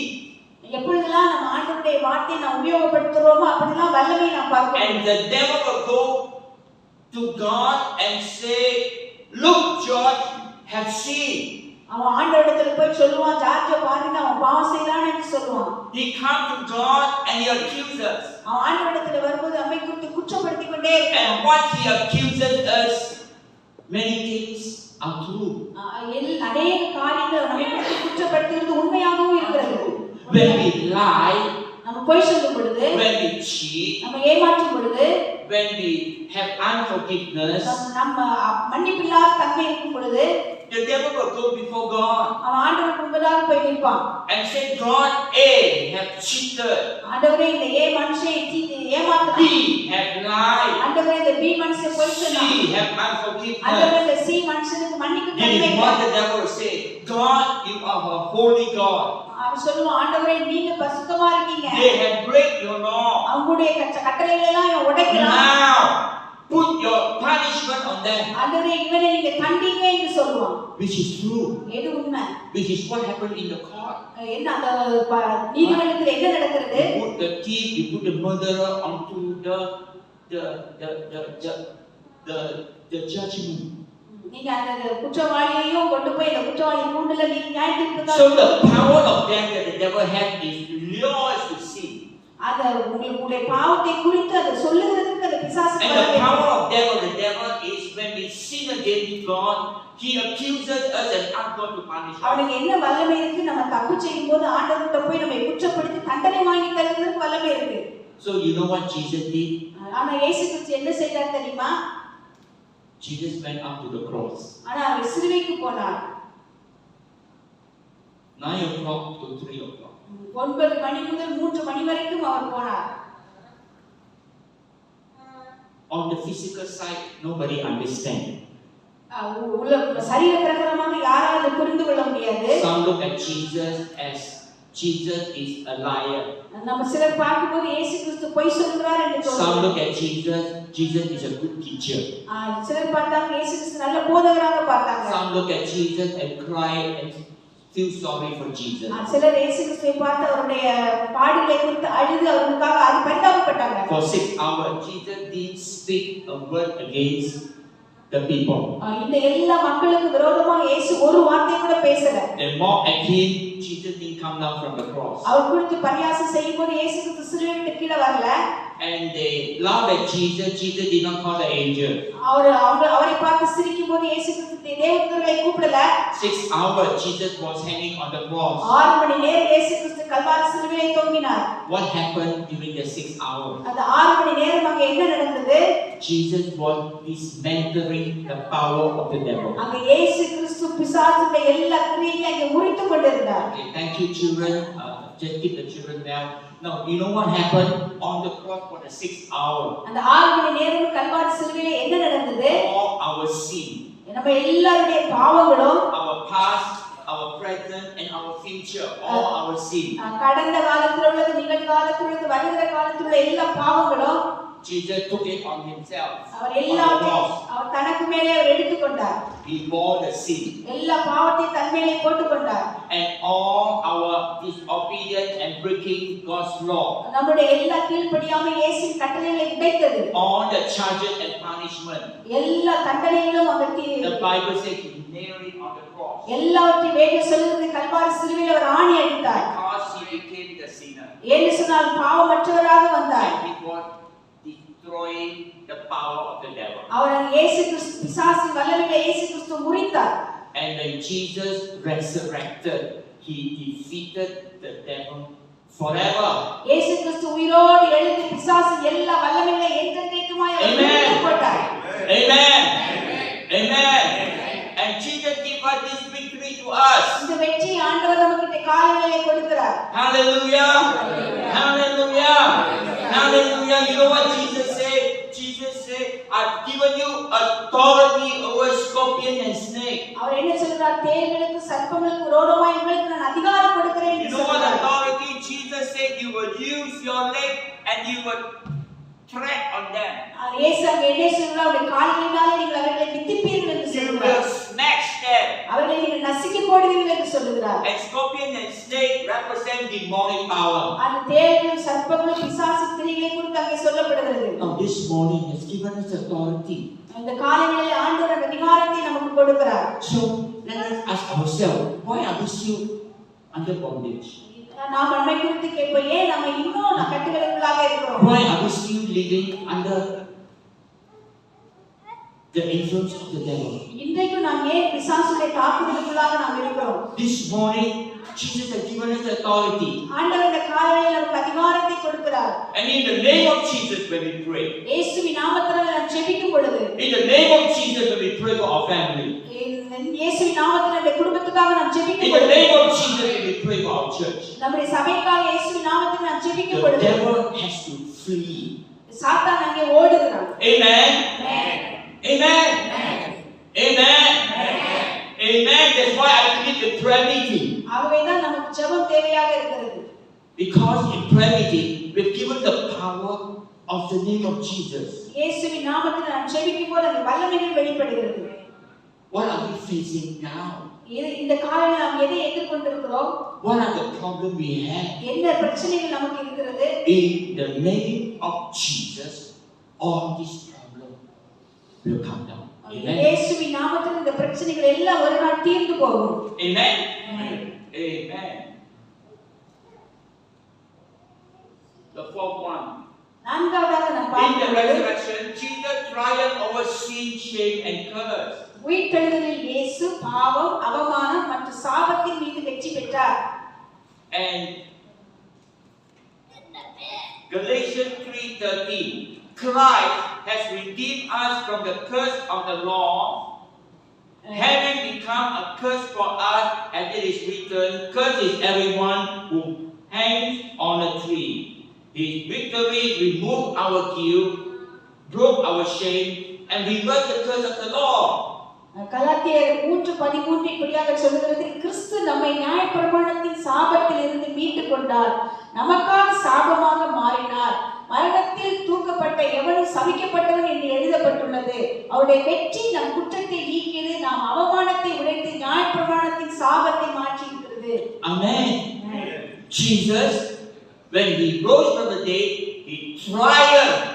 எப்பொழுதெல்லாம் நம்ம ஆண்டவருடைய வார்த்தையை நாம் உபயோகப்படுத்துறோமோ அப்பொழுதெல்லாம் வல்லமை நாம் பார்க்கிறோம். And the devil will go to God and say, "Look, George, have sinned." அவன் ஆண்டவரிடத்துல போய் சொல்லுவான், ஜார்ஜ் பாருங்க அவன் பாவம் செய்றான் என்று சொல்லுவான். He comes to God and he accuses us. அவன் ஆண்டவரிடத்துல வரும்போது நம்மை குறித்து குற்றப்படுத்திக் கொண்டே இருக்கான். And what he accuses us, many things are true. அநேக காரியங்கள் நம்மை குறித்து குற்றப்படுத்துகிறது உண்மையாகவும் இருக்கிறது. When we lie, நம்ம பொய் சொல்லும் பொழுது, when we cheat, நம்ம ஏமாற்றும் பொழுது, when we have unforgiveness, நம்ம மன்னிப்பில்லாத தன்மை இருக்கும் பொழுது, the devil will go before God அவன் ஆண்டவருக்கு முன்பதாக போய் நிற்பான். and say, God, A have cheated, ஆண்டவரே இந்த ஏ மனுஷன் ஏமாத்துறான். B have lied, ஆண்டவரே இந்த பி மனுஷன் பொய் சொன்னான். C have unforgiveness. ஆண்டவரே இந்த சி மனுஷனுக்கு மன்னிக்க This தன்மை is what the devil will say. God, you are a holy God. அவன் சொல்லுவான், ஆண்டவரே நீங்க பரிசுத்தமா இருக்கீங்க. They have break your law. அவங்களுடைய கட்டளைகளை எல்லாம் இவன் உடைக்கிறான். Now put your punishment on them. ஆண்டவரே இவனை நீங்க தண்டிங்க என்று சொல்லுவான். Which is true. எது உண்மை? Which is what happened in the court. என்ன அந்த நீதிமன்றத்தில் என்ன நடக்கிறது? You put the thief, you put the murderer onto the judgment. நீங்க அந்த குற்றவாளியையும் கொண்டு போய் அந்த குற்றவாளி கூண்டுல நீங்க நியாய தீர்ப்பு So the power of death that the devil has is to lure us to sin. அத உங்களுடைய பாவத்தை குறித்து அத சொல்லுகிறதுக்கு அந்த பிசாசு And the power of death of the devil is when we sin against God, he accuses us and asks God to punish us. அவனுக்கு என்ன வல்லமை இருக்கு? நம்ம தப்பு செய்யும்போது ஆண்டவர்கிட்ட போய் நம்மை குற்றப்படுத்தி தண்டனை வாங்கி தருவதற்கு வல்லமை இருக்கு. So you know what Jesus did? ஆனா இயேசு கிறிஸ்து என்ன செய்தார் தெரியுமா? Jesus went up to the cross. ஆனா அவர் சிலுவைக்கு போனார். 9 o'clock to 3 o'clock. 9 மணி முதல் 3 மணி வரைக்கும் அவர் போனார். On the physical side, nobody understands. உள்ள சரீர பிரகாரமாக யாராவது புரிந்து கொள்ள முடியாது. Some look at Jesus as Jesus is a liar. நம்ம சிலர் பார்க்கும்போது இயேசு கிறிஸ்து பொய் சொல்றார் என்று Some சொல்றாங்க. look at Jesus is a good teacher. சிலர் பார்த்தாங்க இயேசு கிறிஸ்து நல்ல போதகராக பார்த்தாங்க. Some look at Jesus and cry and feel sorry for Jesus. சிலர் இயேசு கிறிஸ்துவை பார்த்து அவருடைய பாடுகளை குறித்து அழுது அவருக்காக அது பரிதாபப்பட்டாங்க. For 6 hours, Jesus didn't speak a word against the people. இந்த எல்லா மக்களுக்கு விரோதமாக இயேசு ஒரு வார்த்தை கூட பேசல. They mocked at him. Jesus didn't come down from the cross. அவர் குறித்து பரியாசம் செய்யும்போது இயேசு கிறிஸ்து சிலுவையை விட்டு கீழே வரல. and they laughed at Jesus. Jesus did not call the angel. அவரை பார்த்து சிரிக்கும்போது இயேசு கிறிஸ்து தேவதூதர்களை கூப்பிடல. 6 hours Jesus was hanging on the cross. 6 மணி நேரம் இயேசு கிறிஸ்து கல்வாரி சிலுவையிலே தொங்கினார். What happened during the 6 hours? அந்த 6 மணி நேரம் அங்க என்ன நடந்தது? Jesus was dismantling the power of the devil. அங்க இயேசு கிறிஸ்து பிசாசுடைய எல்லா கிரியைகளையும் அங்க முறித்து கொண்டிருந்தார். Okay, thank you children. Just keep the children down. Now, you know what happened on the cross for the 6 hours? அந்த 6 மணி நேரம் கல்வாரி சிலுவையிலே என்ன நடந்தது? All our sin, நம்ம எல்லாருடைய பாவங்களும், our past, our present and our future, all our sin. கடந்த காலத்துல உள்ளது, நிகழ்காலத்துல உள்ளது, வருகிற காலத்துல உள்ள எல்லா பாவங்களும் Jesus took it on himself. அவர் எல்லாத்தையும் அவர் தனக்கு மேலே எடுத்துக்கொண்டார். He bore the sin. எல்லா பாவத்தையும் தன் மேலே போட்டுக்கொண்டார். And all our disobedience and breaking God's law. நம்முடைய எல்லா கீழ்ப்படியாமை இயேசுவின் கட்டளைகளை உடைத்தது. All the charges and punishment. எல்லா தண்டனைகளும் அவர் The Bible says he nailed it on the cross. எல்லாவற்றையும் வேதம் சொல்லுகிறது கல்வாரி சிலுவையில் அவர் ஆணி அடித்தார். Because he became the sinner. ஏன்னு சொன்னால் பாவமற்றவராக வந்தார். And he was destroying the power of the devil. அவர் இயேசு கிறிஸ்து பிசாசின் வல்லமையை இயேசு கிறிஸ்து முறித்தார். And when Jesus resurrected, he defeated the devil forever. இயேசு கிறிஸ்து உயிரோடு எழுந்து பிசாசின் எல்லா வல்லமைகளை என்றென்றைக்குமாய் போட்டார். Amen. Amen. And Jesus gave us this victory to us. இந்த வெற்றி ஆண்டவர் நமக்கு காலங்களிலே கொடுக்கிறார். Hallelujah. Hallelujah. Hallelujah. You know what Jesus said? Jesus said, I've given you authority over scorpion and snake. அவர் என்ன சொல்றார்? தேள்களுக்கு சர்ப்பங்களுக்கு விரோதமாய் உங்களுக்கு நான் அதிகாரம் கொடுக்கிறேன். You know what authority Jesus said? You will use your leg and you will tread on them. இயேசு அங்கே என்ன சொல்றார்? உங்கள் கால்களினாலே நீங்கள் அவர்களை மிதிப்பீர்கள் என்று சொல்றார். You will smash them. அவர்களை நீங்கள் நசுக்கி போடுவீர்கள் என்று சொல்றார். And scorpion and snake represent demonic power. அந்த தேள்களும் சர்ப்பங்களும் பிசாசு கிரியைகளை குறித்து அங்கே சொல்லப்படுகிறது. Now this morning has given us authority. இந்த காலங்களிலே ஆண்டவர் அதிகாரத்தை நமக்கு கொடுக்கிறார். So let us ask ourselves, why are we still under bondage? நாம் நம்மை குறித்து கேட்போம், ஏன் நம்ம இன்னும் கட்டுகளுக்குள்ளாக இருக்கிறோம்? Why are we still living under the influence of the devil? இன்றைக்கு நாம் ஏன் பிசாசுடைய தாக்குதலுக்குள்ளாக நாம் இருக்கிறோம்? This morning Jesus has given us authority. ஆண்டவர் இந்த காலையில் நமக்கு அதிகாரத்தை கொடுக்கிறார். And in the name of Jesus when we pray. இயேசுவின் நாமத்தில் நாம் ஜெபிக்கும் பொழுது. In the name of Jesus when we pray for our family. இயேசுவின் நாமத்தில் நம்முடைய குடும்பத்துக்காக நாம் ஜெபிக்கும் பொழுது. In the name of Jesus when we pray for our church. நம்முடைய சபைக்காக இயேசுவின் நாமத்தில் நாம் ஜெபிக்கும் பொழுது. The devil has to flee. சாத்தான் அங்கே ஓடுகிறான். Amen. Amen. Amen. Amen. That's why I need the prayer meeting. ஆகவேதான் நமக்கு ஜெபம் தேவையாக இருக்கிறது. Because in prayer meeting we've given the power of the name of Jesus. இயேசுவின் நாமத்தில் நாம் ஜெபிக்கும்போது அந்த வல்லமைகள் வெளிப்படுகிறது. What are we facing now? இந்த காலையில் நாம் எதை எதிர்கொண்டிருக்கிறோம்? What are the problems we have? என்ன பிரச்சனைகள் நமக்கு இருக்கிறது? In the name of Jesus, all these problems will come down. Amen. இயேசுவின் நாமத்தில் இந்த பிரச்சனைகள் எல்லாம் ஒரு நாள் தீர்ந்து போகும். Amen. Amen. The fourth one. நான்காவதாக நாம் In the பார்க்கிறோம். resurrection, Jesus triumphed over sin, shame, and curse. உயிர்த்தெழுதலில் இயேசு பாவம், அவமானம் மற்றும் சாபத்தின் மீது வெற்றி பெற்றார். And Galatians 3:13, Christ has redeemed us from the curse of the law, having become a curse for us, as it is written, "Cursed is everyone who hangs on a tree." His victory removed our guilt, broke our shame, and reversed the curse of the law. கலாத்தியர் 3:13 இப்படியாக சொல்கிறது, கிறிஸ்து நம்மை நியாயப்பிரமாணத்தின் சாபத்தில் இருந்து மீட்டுக் கொண்டார், நமக்காக சாபமாக மாறினார், மரணத்தில் தூக்கப்பட்ட எவனும் சபிக்கப்பட்டவன் என்று எழுதப்பட்டுள்ளது. அவருடைய வெற்றி நம் குற்றத்தை நீக்கியது, நாம் அவமானத்தை உடைத்து நியாயப்பிரமாணத்தின் சாபத்தை மாற்றி இருக்கிறது. Amen. Jesus, when he rose from the dead, he triumphed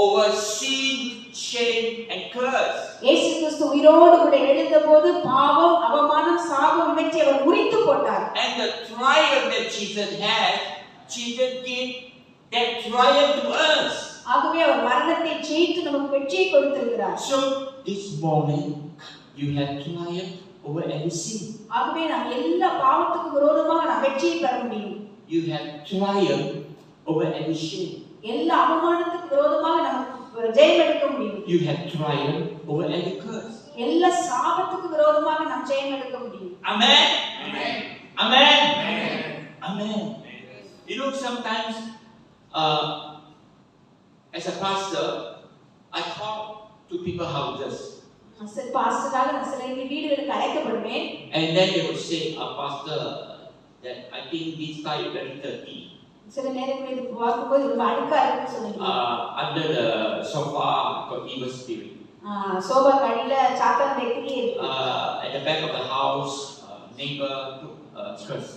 over sin, shame, and curse. இயேசு கிறிஸ்து உயிரோடு கூட எழுந்தபோது பாவம், அவமானம், சாபம் இவற்றை அவர் முறித்து போட்டார். And the triumph that Jesus had, Jesus gave that triumphed to us. ஆகவே அவர் மரணத்தை ஜெயித்து நமக்கு வெற்றியை கொடுத்திருக்கிறார். So this morning you have triumphed over every sin. ஆகவே நாம் எல்லா பாவத்துக்கு விரோதமாக நாம் வெற்றியை பெற முடியும். You have triumphed over every shame. எல்லா அவமானத்துக்கு விரோதமாக நாம் ஜெயம் எடுக்க முடியும். You have triumphed over every curse. எல்லா சாபத்துக்கு விரோதமாக நாம் ஜெயம் எடுக்க முடியும். Amen. Amen. Amen. Amen. You know, sometimes as a pastor, I talk to people houses. சரி பாஸ்டராக நான் சில வீடுகளுக்கு அழைக்கப்படுவேன். And then they would say, pastor, that I think this guy is very dirty. சில நேரங்களில் இது பார்க்கும்போது ரொம்ப அழுக்கா இருக்குன்னு சொல்லுவீங்க. Under the sofa got evil spirit. Sofa கடியில சாத்தானுடைய கிரியை இருக்கு. At the back of the house, neighbor curse.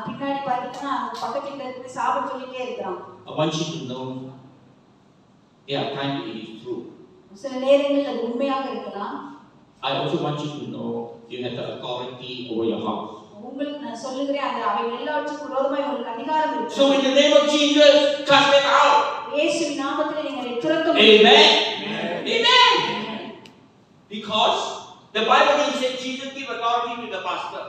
பின்னாடி பாத்தீங்கன்னா பக்கத்துல இருந்து சாபம் சொல்லிட்டே இருக்கான். I want you to know there are times it is true. சில நேரங்களில் அது உண்மையாக இருக்கலாம். I also want you to know you have the authority over your house. உங்களுக்கு நான் சொல்லுகிறேன் அது அவை எல்லாவற்றுக்கும் விரோதமாய் உங்களுக்கு அதிகாரம் இருக்கு. So in the name of Jesus, cast them out. இயேசுவின் நாமத்திலே நீங்களை துரத்தும். Amen. Amen. Because the Bible says Jesus gave authority to the pastor.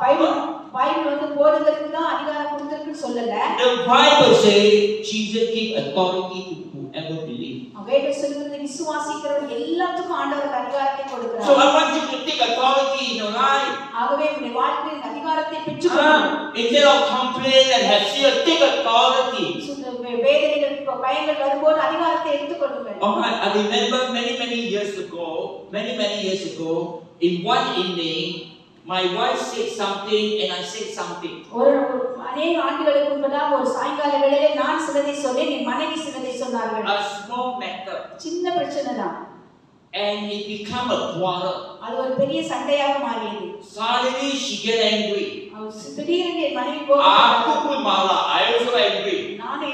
Bible வந்து போதகருக்கு தான் அதிகாரம் கொடுத்திருக்குன்னு சொல்லல. The Bible says Jesus gave authority to whoever believes. வேதம் சொல்லுகிறது விசுவாசிக்கிறவர் எல்லாத்துக்கும் ஆண்டவர் அதிகாரத்தை கொடுக்கிறார். So I want you to take authority in your life. ஆகவே உங்களுடைய வாழ்க்கையில் அதிகாரத்தை பெற்றுக்கொள்ளுங்கள். Instead of complain and have fear, take authority. வேதனைகள் பயங்கள் வரும்போது அதிகாரத்தை எடுத்துக்கொள்ளுங்கள். I remember many years ago, in one evening, my wife said something and I said something. ஒரு அநேக ஆண்டுகளுக்கு முன்பதாக ஒரு சாயங்கால வேளையிலே நான் சிலதை சொன்னேன், என் மனைவி சிலதை சொன்னார்கள். A small matter. சின்ன பிரச்சனை தான். And it became a quarrel. அது ஒரு பெரிய சண்டையாக மாறியது. Suddenly she get angry. திடீரென்று என் மனைவி கோபப்பட்டாள். I also angry.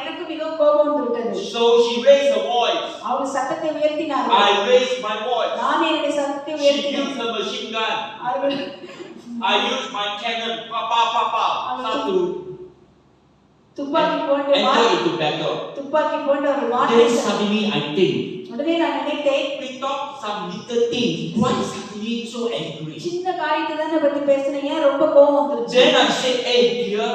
எனக்கு மிகவும் கோபம் வந்துவிட்டது. So she raised her voice. அவள் சத்தத்தை உயர்த்தினாள். I raised my voice. நான் என்னுடைய சத்தத்தை உயர்த்தினேன். She used her machine gun. I used my cannon. Satu. துப்பாக்கி போன்ற ஒரு வார்த்தை. Then suddenly I think. உடனே நான் நினைத்தேன். We talk some little things. Why is suddenly so angry? சின்ன காரியத்தை தான பத்தி பேசுனேன், ஏன் ரொம்ப கோபம் வந்துருச்சு? Then I said, hey dear,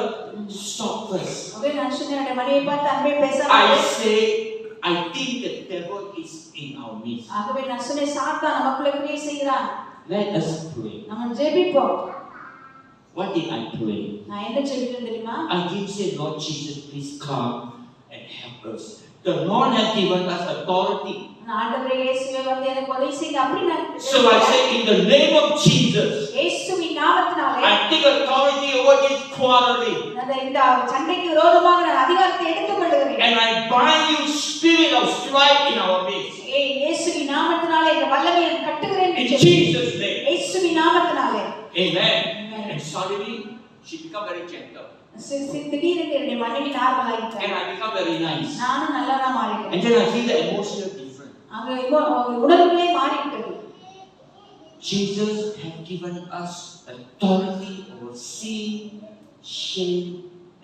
stop first. அப்படியே நான் சொன்னேன், மனைவியை பார்த்து அன்பே பேசாம. I say, I think the devil is in our midst. ஆகவே நான் சொன்னேன், சாத்தான் நமக்குள்ள கிரியை செய்கிறான். Let us pray. நம்ம ஜெபிப்போம். What did I pray? நான் என்ன ஜெபித்தேன் தெரியுமா? I didn't say, Lord Jesus, please come and help us. The Lord has given us authority. ஆண்டவரே இயேசுவே வந்து எனக்கு உதவி செய்யுங்க அப்படி நான். So I say, in the name of Jesus, இயேசுவின் நாமத்தினாலே I take authority over this quarreling. இந்த சண்டைக்கு விரோதமாக நான் அதிகாரத்தை எடுத்துக்கொள்கிறேன். And I bind you, spirit of strife in our midst. இயேசுவின் நாமத்தினாலே இந்த வல்லமையை கட்டுகிறேன். In Jesus' name. இயேசுவின் நாமத்தினாலே. Amen. And suddenly she become very gentle. திடீரென்று என்னுடைய மனைவி நார்மல் ஆயிட்டாங்க. And I become very nice. நானும் நல்லவனா மாறிட்டேன். And then I feel the emotional difference. அங்க உணர்வுகளே மாறிவிட்டது. Jesus has given us authority over sin, shame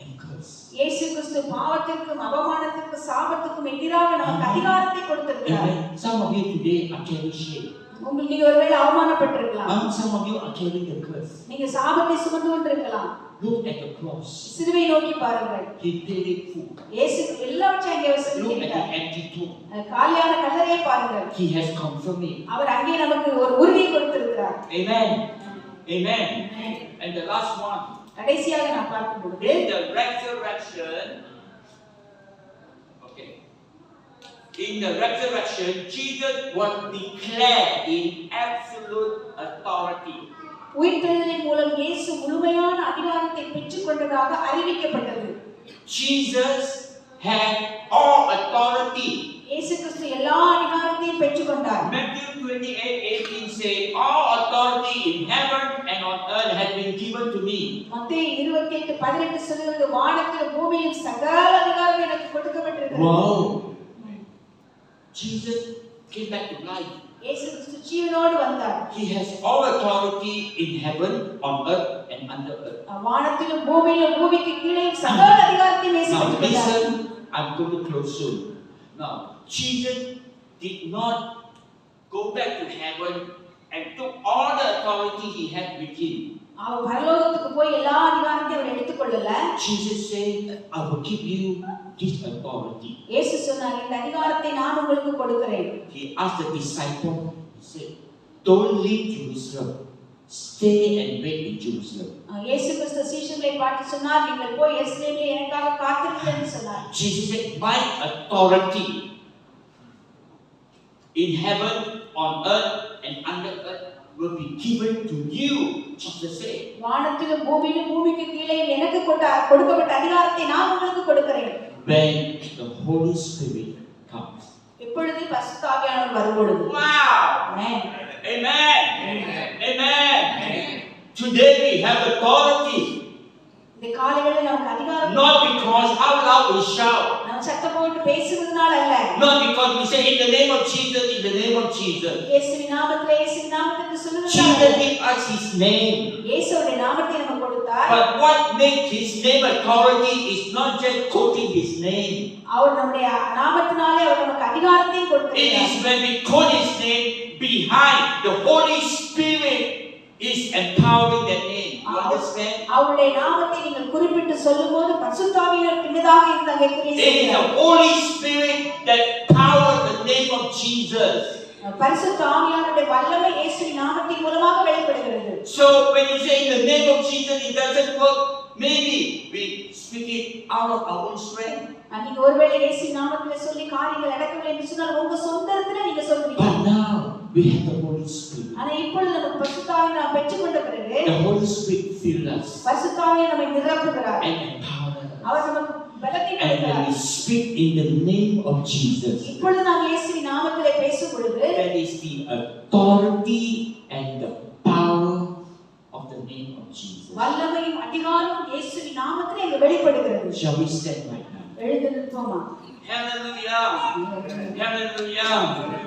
and curse. இயேசு கிறிஸ்து பாவத்திற்கும் அவமானத்திற்கும் சாபத்திற்கும் எதிராக நமக்கு அதிகாரத்தை கொடுத்திருக்கிறார். Some of you today are carrying shame. நீங்க ஒருவேளை அவமானப்பட்டிருக்கலாம். Some of you are carrying the curse. நீங்க சாபத்தை சுமந்து கொண்டிருக்கலாம். Look at the cross. சிலுவை நோக்கி பாருங்கள். He paid it full. இயேசு எல்லாவற்றையும் அங்கே வசூலித்தார். Look at the empty tomb. காலியான கல்லறையை பாருங்கள். He has confirmed it. அவர் அங்கே நமக்கு ஒரு உறுதியை கொடுத்திருக்கிறார். Amen. Amen. And the last one. கடைசியாக நான் பார்க்கும்போது In the resurrection. Okay. In the resurrection, Jesus was declared in absolute authority. உயிர்த்தெழுதலின் மூலம் இயேசு முழுமையான அதிகாரத்தை பெற்றுக்கொண்டதாக அறிவிக்கப்பட்டது. Jesus had all authority. இயேசு கிறிஸ்து எல்லா அதிகாரத்தையும் பெற்றுக்கொண்டார். Matthew 28:18 says, all authority in heaven and on earth has been given to me. மத்தேயு 28:18 சொல்கிறது, வானத்திலும் பூமியிலும் சகல அதிகாரம் எனக்கு கொடுக்கப்பட்டிருக்கிறது. Wow. Jesus came back to life. இயேசு கிறிஸ்து ஜீவனோடு வந்தார். He has all authority in heaven, on earth and under earth. வானத்திலும் பூமியிலும் பூமிக்கு கீழே சகல அதிகாரத்தையும் இயேசு பெற்றுக்கொண்டார். I'm going to close soon. Now, Jesus did not go back to heaven and took all the authority he had with him. அவர் பரலோகத்துக்கு போய் எல்லா அதிகாரத்தையும் அவர் எடுத்துக்கொள்ளல. Jesus said, I will give you this authority. இயேசு சொன்னார், இந்த அதிகாரத்தை நான் உங்களுக்கு கொடுக்கிறேன். He asked the disciple, he said, don't leave Jerusalem. Stay and wait in Jerusalem. இயேசு கிறிஸ்து சீஷர்களை பார்த்து சொன்னார், நீங்கள் போய் எருசலேமிலே எனக்காக காத்திருங்கள் என்று சொன்னார். Jesus said, my authority in heaven, on earth and under earth will be given to you. Jesus said. வானத்திலும் பூமியிலும் பூமிக்கு கீழே எனக்கு கொடுக்கப்பட்ட அதிகாரத்தை நான் உங்களுக்கு கொடுக்கிறேன். When the Holy Spirit comes. எப்பொழுது பரிசுத்த ஆவியானவர் வரும்பொழுது. Wow. Amen. Amen. Amen. Today we have authority. இந்த காலையில நமக்கு அதிகாரம். Not because how loud we shout. நம்ம சத்தம் போட்டு பேசுவதனால அல்ல. Not because we say in the name of Jesus, in the name of Jesus. இயேசுவின் நாமத்திலே இயேசுவின் நாமத்தை சொல்லுவதனால. Jesus gave us his name. இயேசுவுடைய நாமத்தை நமக்கு கொடுத்தார். But what makes his name authority is not just quoting his name. அவர் நம்முடைய நாமத்தினாலே அவர் நமக்கு அதிகாரத்தை கொடுத்தார். It is when we quote his name behind the Holy Spirit is empowering that name. You understand? அவருடைய நாமத்தை நீங்கள் குறிப்பிட்டு சொல்லும்போது பரிசுத்த ஆவியானவர் பின்னதாக இருந்து அங்கே கிரியை It is the Holy Spirit that powered the name of Jesus. பரிசுத்த ஆவியானவருடைய வல்லமை இயேசுவின் நாமத்தின் மூலமாக வெளிப்படுகிறது. So when you say in the name of Jesus, it doesn't work. Maybe we speak it out of our own strength. நீங்க ஒருவேளை இயேசுவின் நாமத்திலே சொல்லி காரியங்கள் நடக்கவில்லை என்று சொன்னால் உங்க சொந்தத்துல நீங்க சொல்றீங்க. But now we have the Holy Spirit. ஆனா இப்பொழுது நமக்கு பரிசுத்த ஆவியை நாம் பெற்றுக்கொண்ட பிறகு The Holy Spirit fills us. பரிசுத்த ஆவியை நம்மை நிரப்புகிறார். And empowers us. அவர் நமக்கு பலத்தை And when கொடுக்கிறார். we speak in the name of Jesus, இப்பொழுது நாம் இயேசுவின் நாமத்திலே பேசும் பொழுது that is the authority and the power of the name of Jesus. வல்லமையும் அதிகாரமும் இயேசுவின் நாமத்திலே இங்க வெளிப்படுகிறது. Shall we stand right now? எழுந்து நிற்போமா? Hallelujah. Hallelujah.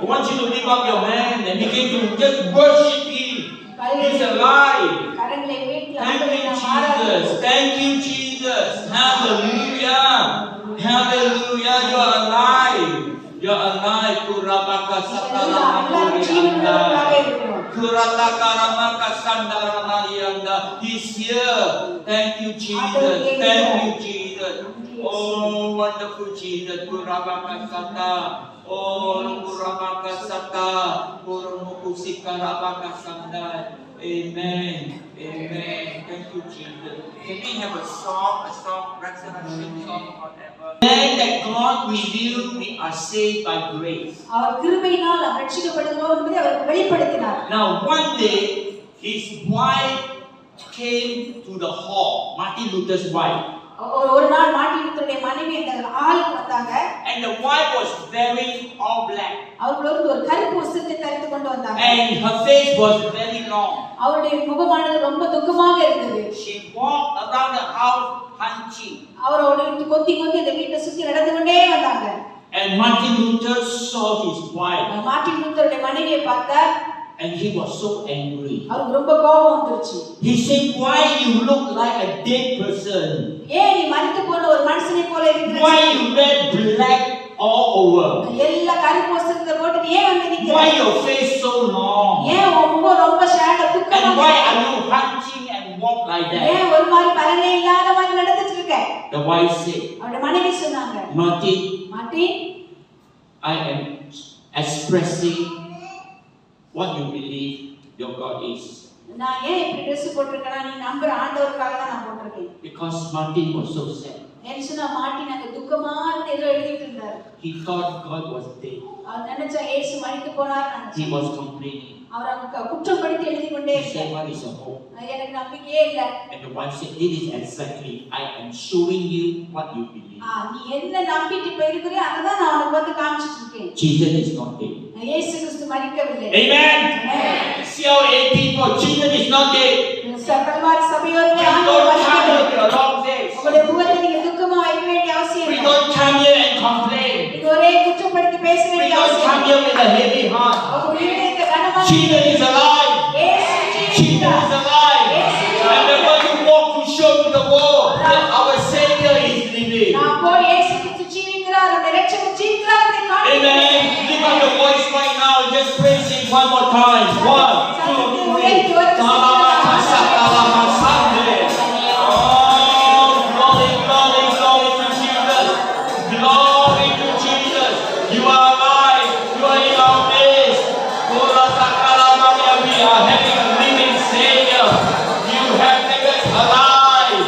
I want you to lift up your hand and begin to just worship him. He's alive. கரங்களை உயர்த்தி Thank ஆண்டவரை you, நாம் ஆராதிப்போம். Jesus. Thank you, Jesus. Hallelujah. Hallelujah. You are alive. You are alive. Kurabaka satala marianda. Kurataka ramaka sandala marianda. He's here. Thank you, Jesus. Thank you, Jesus. Oh, wonderful Jesus. Kurabaka sata. Oh, Kurabaka sata. Kurumukusika rabaka sanda. Amen. Amen. Thank you, Jesus. Can we have a song, resurrection song, whatever? Then that God revealed we are saved by grace. அவர் கிருபையினால் நாம் ரட்சிக்கப்படுகிறோம் என்பதை அவர் வெளிப்படுத்தினார். Now one day his wife came to the hall, Martin Luther's wife. ஒரு நாள் Martin லூத்தருடைய மனைவி அந்த ஹாலுக்கு வந்தாங்க. And the wife was wearing all black. அவர்கள் ஒரு கருப்பு வஸ்திரத்தை தரித்து கொண்டு வந்தாங்க. And her face was very long. அவருடைய முகமானது ரொம்ப துக்கமாக இருந்தது. She walked around the house hunching. அவரோட கொத்தி கொத்தி இந்த வீட்டை சுத்தி நடந்து கொண்டே வந்தாங்க. And Martin Luther saw his wife. Martin லூத்தருடைய மனைவியை பார்த்தார். And he was so angry. அவருக்கு ரொம்ப கோபம் வந்துருச்சு. He said, "Why you look like a dead person? ஏன் நீ மரித்து போன ஒரு மனுஷனை போல இருக்கிற? Why you wear black all over? எல்லா கருப்பு வஸ்திரத்தை போட்டு நீ ஏன் வந்து நிக்கிற? Why your face so long? ஏன் உன் முகம் ரொம்ப ஷேடா துக்கமா And இருக்கு? why are you hunching and walk like that?" ஏன் ஒரு மாதிரி பலனே இல்லாத மாதிரி நடந்துட்டு இருக்க? The wife said, அவருடைய மனைவி சொன்னாங்க, "Martin, Martin, I am expressing what you believe your God is." நான் ஏன் இப்படி Dress போட்டுருக்கேன்னா நீ நம்புற ஆண்டவருக்காக தான் நான் போட்டுருக்கேன். Because Martin was so sad. ஏன்னு சொன்னா மார்ட்டின் அங்க துக்கமா இருந்து ஏதோ எழுதிட்டு இருந்தார். He thought God was dead. அவர் நினைச்சா இயேசு மரித்து போனார் He நினைச்சார். was complaining. அவர் அங்க குற்றப்படுத்தி எழுதி கொண்டே He said, இருந்தார். "What is your hope?" எனக்கு நம்பிக்கையே இல்ல. And the wife said, "It is exactly. I am showing you what you believe." நீ என்ன நம்பிட்டு இப்ப இருக்கிறியோ அததான் நான் உனக்கு வந்து காமிச்சிட்டு இருக்கேன். Jesus is not dead. இயேசு கிறிஸ்து மரிக்கவில்லை. Amen. CLA people, Jesus is not dead. Kalvari சபையோரே We ஆண்டவர் don't come here மரிக்கவில்லை. with a long face. உங்களுடைய முகத்தை நீங்க துக்கமா வைக்க வேண்டிய அவசியம் We இல்லை. don't come here and complain. நீங்க ஒரே குற்றப்படுத்தி பேச We வேண்டிய don't அவசியம் come இல்லை. here with a heavy heart. உங்க இருதயத்தை கனமாக Jesus is alive. இயேசு Jesus ஜீவிக்கிறார். is alive. And we're going to walk to show to the world that our Savior is living. நான் போய் இயேசு கிறிஸ்து ஜீவிக்கிறார் one more time. 1, 2, 3. Talamakasa, talamasande. Oh, glory, glory, glory to Jesus. Glory to Jesus. You are alive. You are in our midst. We are having a living Savior. You have made us alive.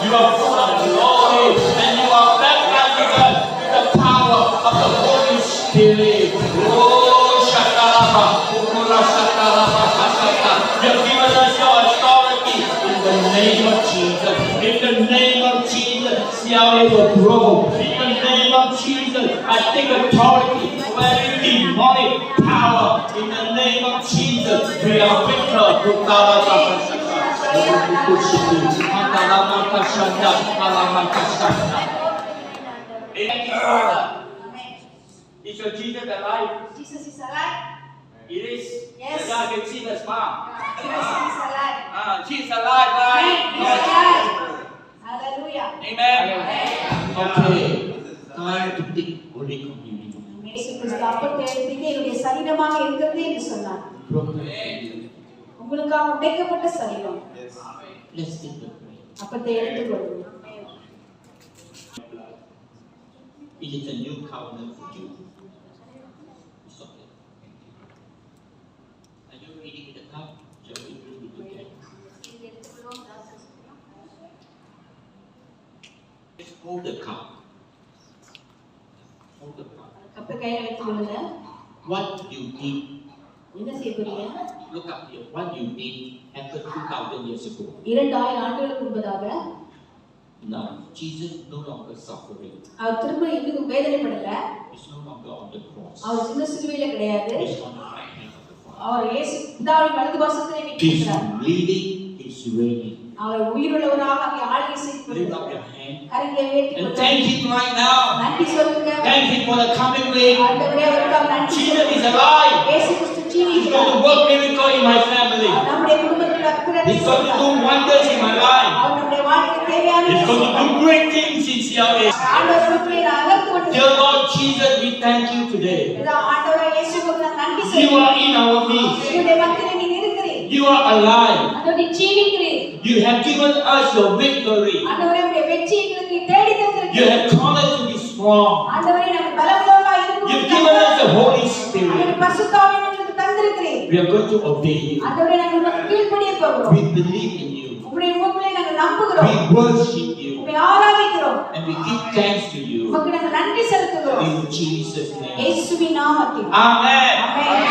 You are full of glory and you are baptized with the power of the Holy Spirit. Oh, Shakalaba, Ukula Shakalaba, Shaka. You have given us your authority in the name of Jesus. In the name of Jesus, see how it will grow. In the name of Jesus, I take authority over every demonic power. In the name of Jesus, we are victors. Is your Jesus alive? Jesus is alive. It is. Yes. I can see the smile. Jesus is alive. She's alive, right? He's alive. Hallelujah. Amen. Okay. Time to take Holy Communion. இயேசு கிறிஸ்து அப்பத்தை எடுத்து என்னுடைய சரீரமாக இருக்கிறது என்று சொன்னார். உங்களுக்காக உடைக்கப்பட்ட சரீரம். Let's take the bread. அப்பத்தை எடுத்துக்கொள்ளுங்கள். It is a new covenant for you. It's okay. Are you reading the cup? Shall we read it together? Just hold the cup. Hold the cup. அப்பத்தை கையில வைத்துக்கொள்ளுங்க. What you did, என்ன செய்ய போறீங்க? look up here. What you did happened 2,000 years ago. 2000 ஆண்டுகளுக்கு முன்பதாக Now, Jesus no longer suffering. அவர் திரும்ப இன்னும் வேதனைப்படல. He's no longer on the cross. அவர் சின்ன சிலுவையில கிடையாது. He's on the right hand of the Father. அவர் இயேசு பிதாவின் வலது பாசத்திலே He's வீற்றிருக்கிறார். leading, he's reigning. அவர் உயிருள்ளவராக அங்கே ஆளுகை செய்து Lift up your hand கரங்களை உயர்த்தி and கொண்டு thank him right now. நன்றி சொல்லுங்க. Thank him for the coming week. ஆண்டவரே அவருக்காக நன்றி Jesus சொல்லுங்க. is alive. இயேசு கிறிஸ்து He's ஜீவிக்கிறார். going to work miracle in my family. நம்முடைய குடும்பத்தில் அற்புதத்தை He's going to செய்வார். do wonders in my life. அவர் நம்முடைய வாழ்க்கைக்கு தேவையானதை He's going to செய்வார். do great things in CLA. ஆண்டவர் உங்களை அகர்த்து கொண்டு Dear Lord Jesus, we thank you today. இதோ ஆண்டவரே இயேசுவுக்கு நான் நன்றி You சொல்லுகிறேன். are in our midst. உங்களுடைய மத்தியிலே நீர் இருக்கிறீர். You are alive. ஆண்டவரே ஜீவிக்கிறீர். You have given us your victory. ஆண்டவரே உங்களுடைய வெற்றி எங்களுக்கு நீர் தேடி You தந்திருக்கிறீர். have called us to be strong. ஆண்டவரே நாங்கள் பலமுள்ளவர்களாக You've given us the Holy உங்களுடைய Spirit. பரிசுத்த ஆவியை எங்களுக்கு தந்திருக்கிறீர். We are going to obey you. ஆண்டவரே நாங்கள் உமக்கு கீழ்ப்படிய போகிறோம். We believe in you. உங்களுடைய முகங்களை நாங்கள் நம்புகிறோம். We worship you. உம்மை ஆராதிக்கிறோம். And we give thanks to you. உமக்கு நாங்கள் நன்றி செலுத்துகிறோம். In Jesus' name. இயேசுவின் நாமத்தில். Amen. ஆமென்.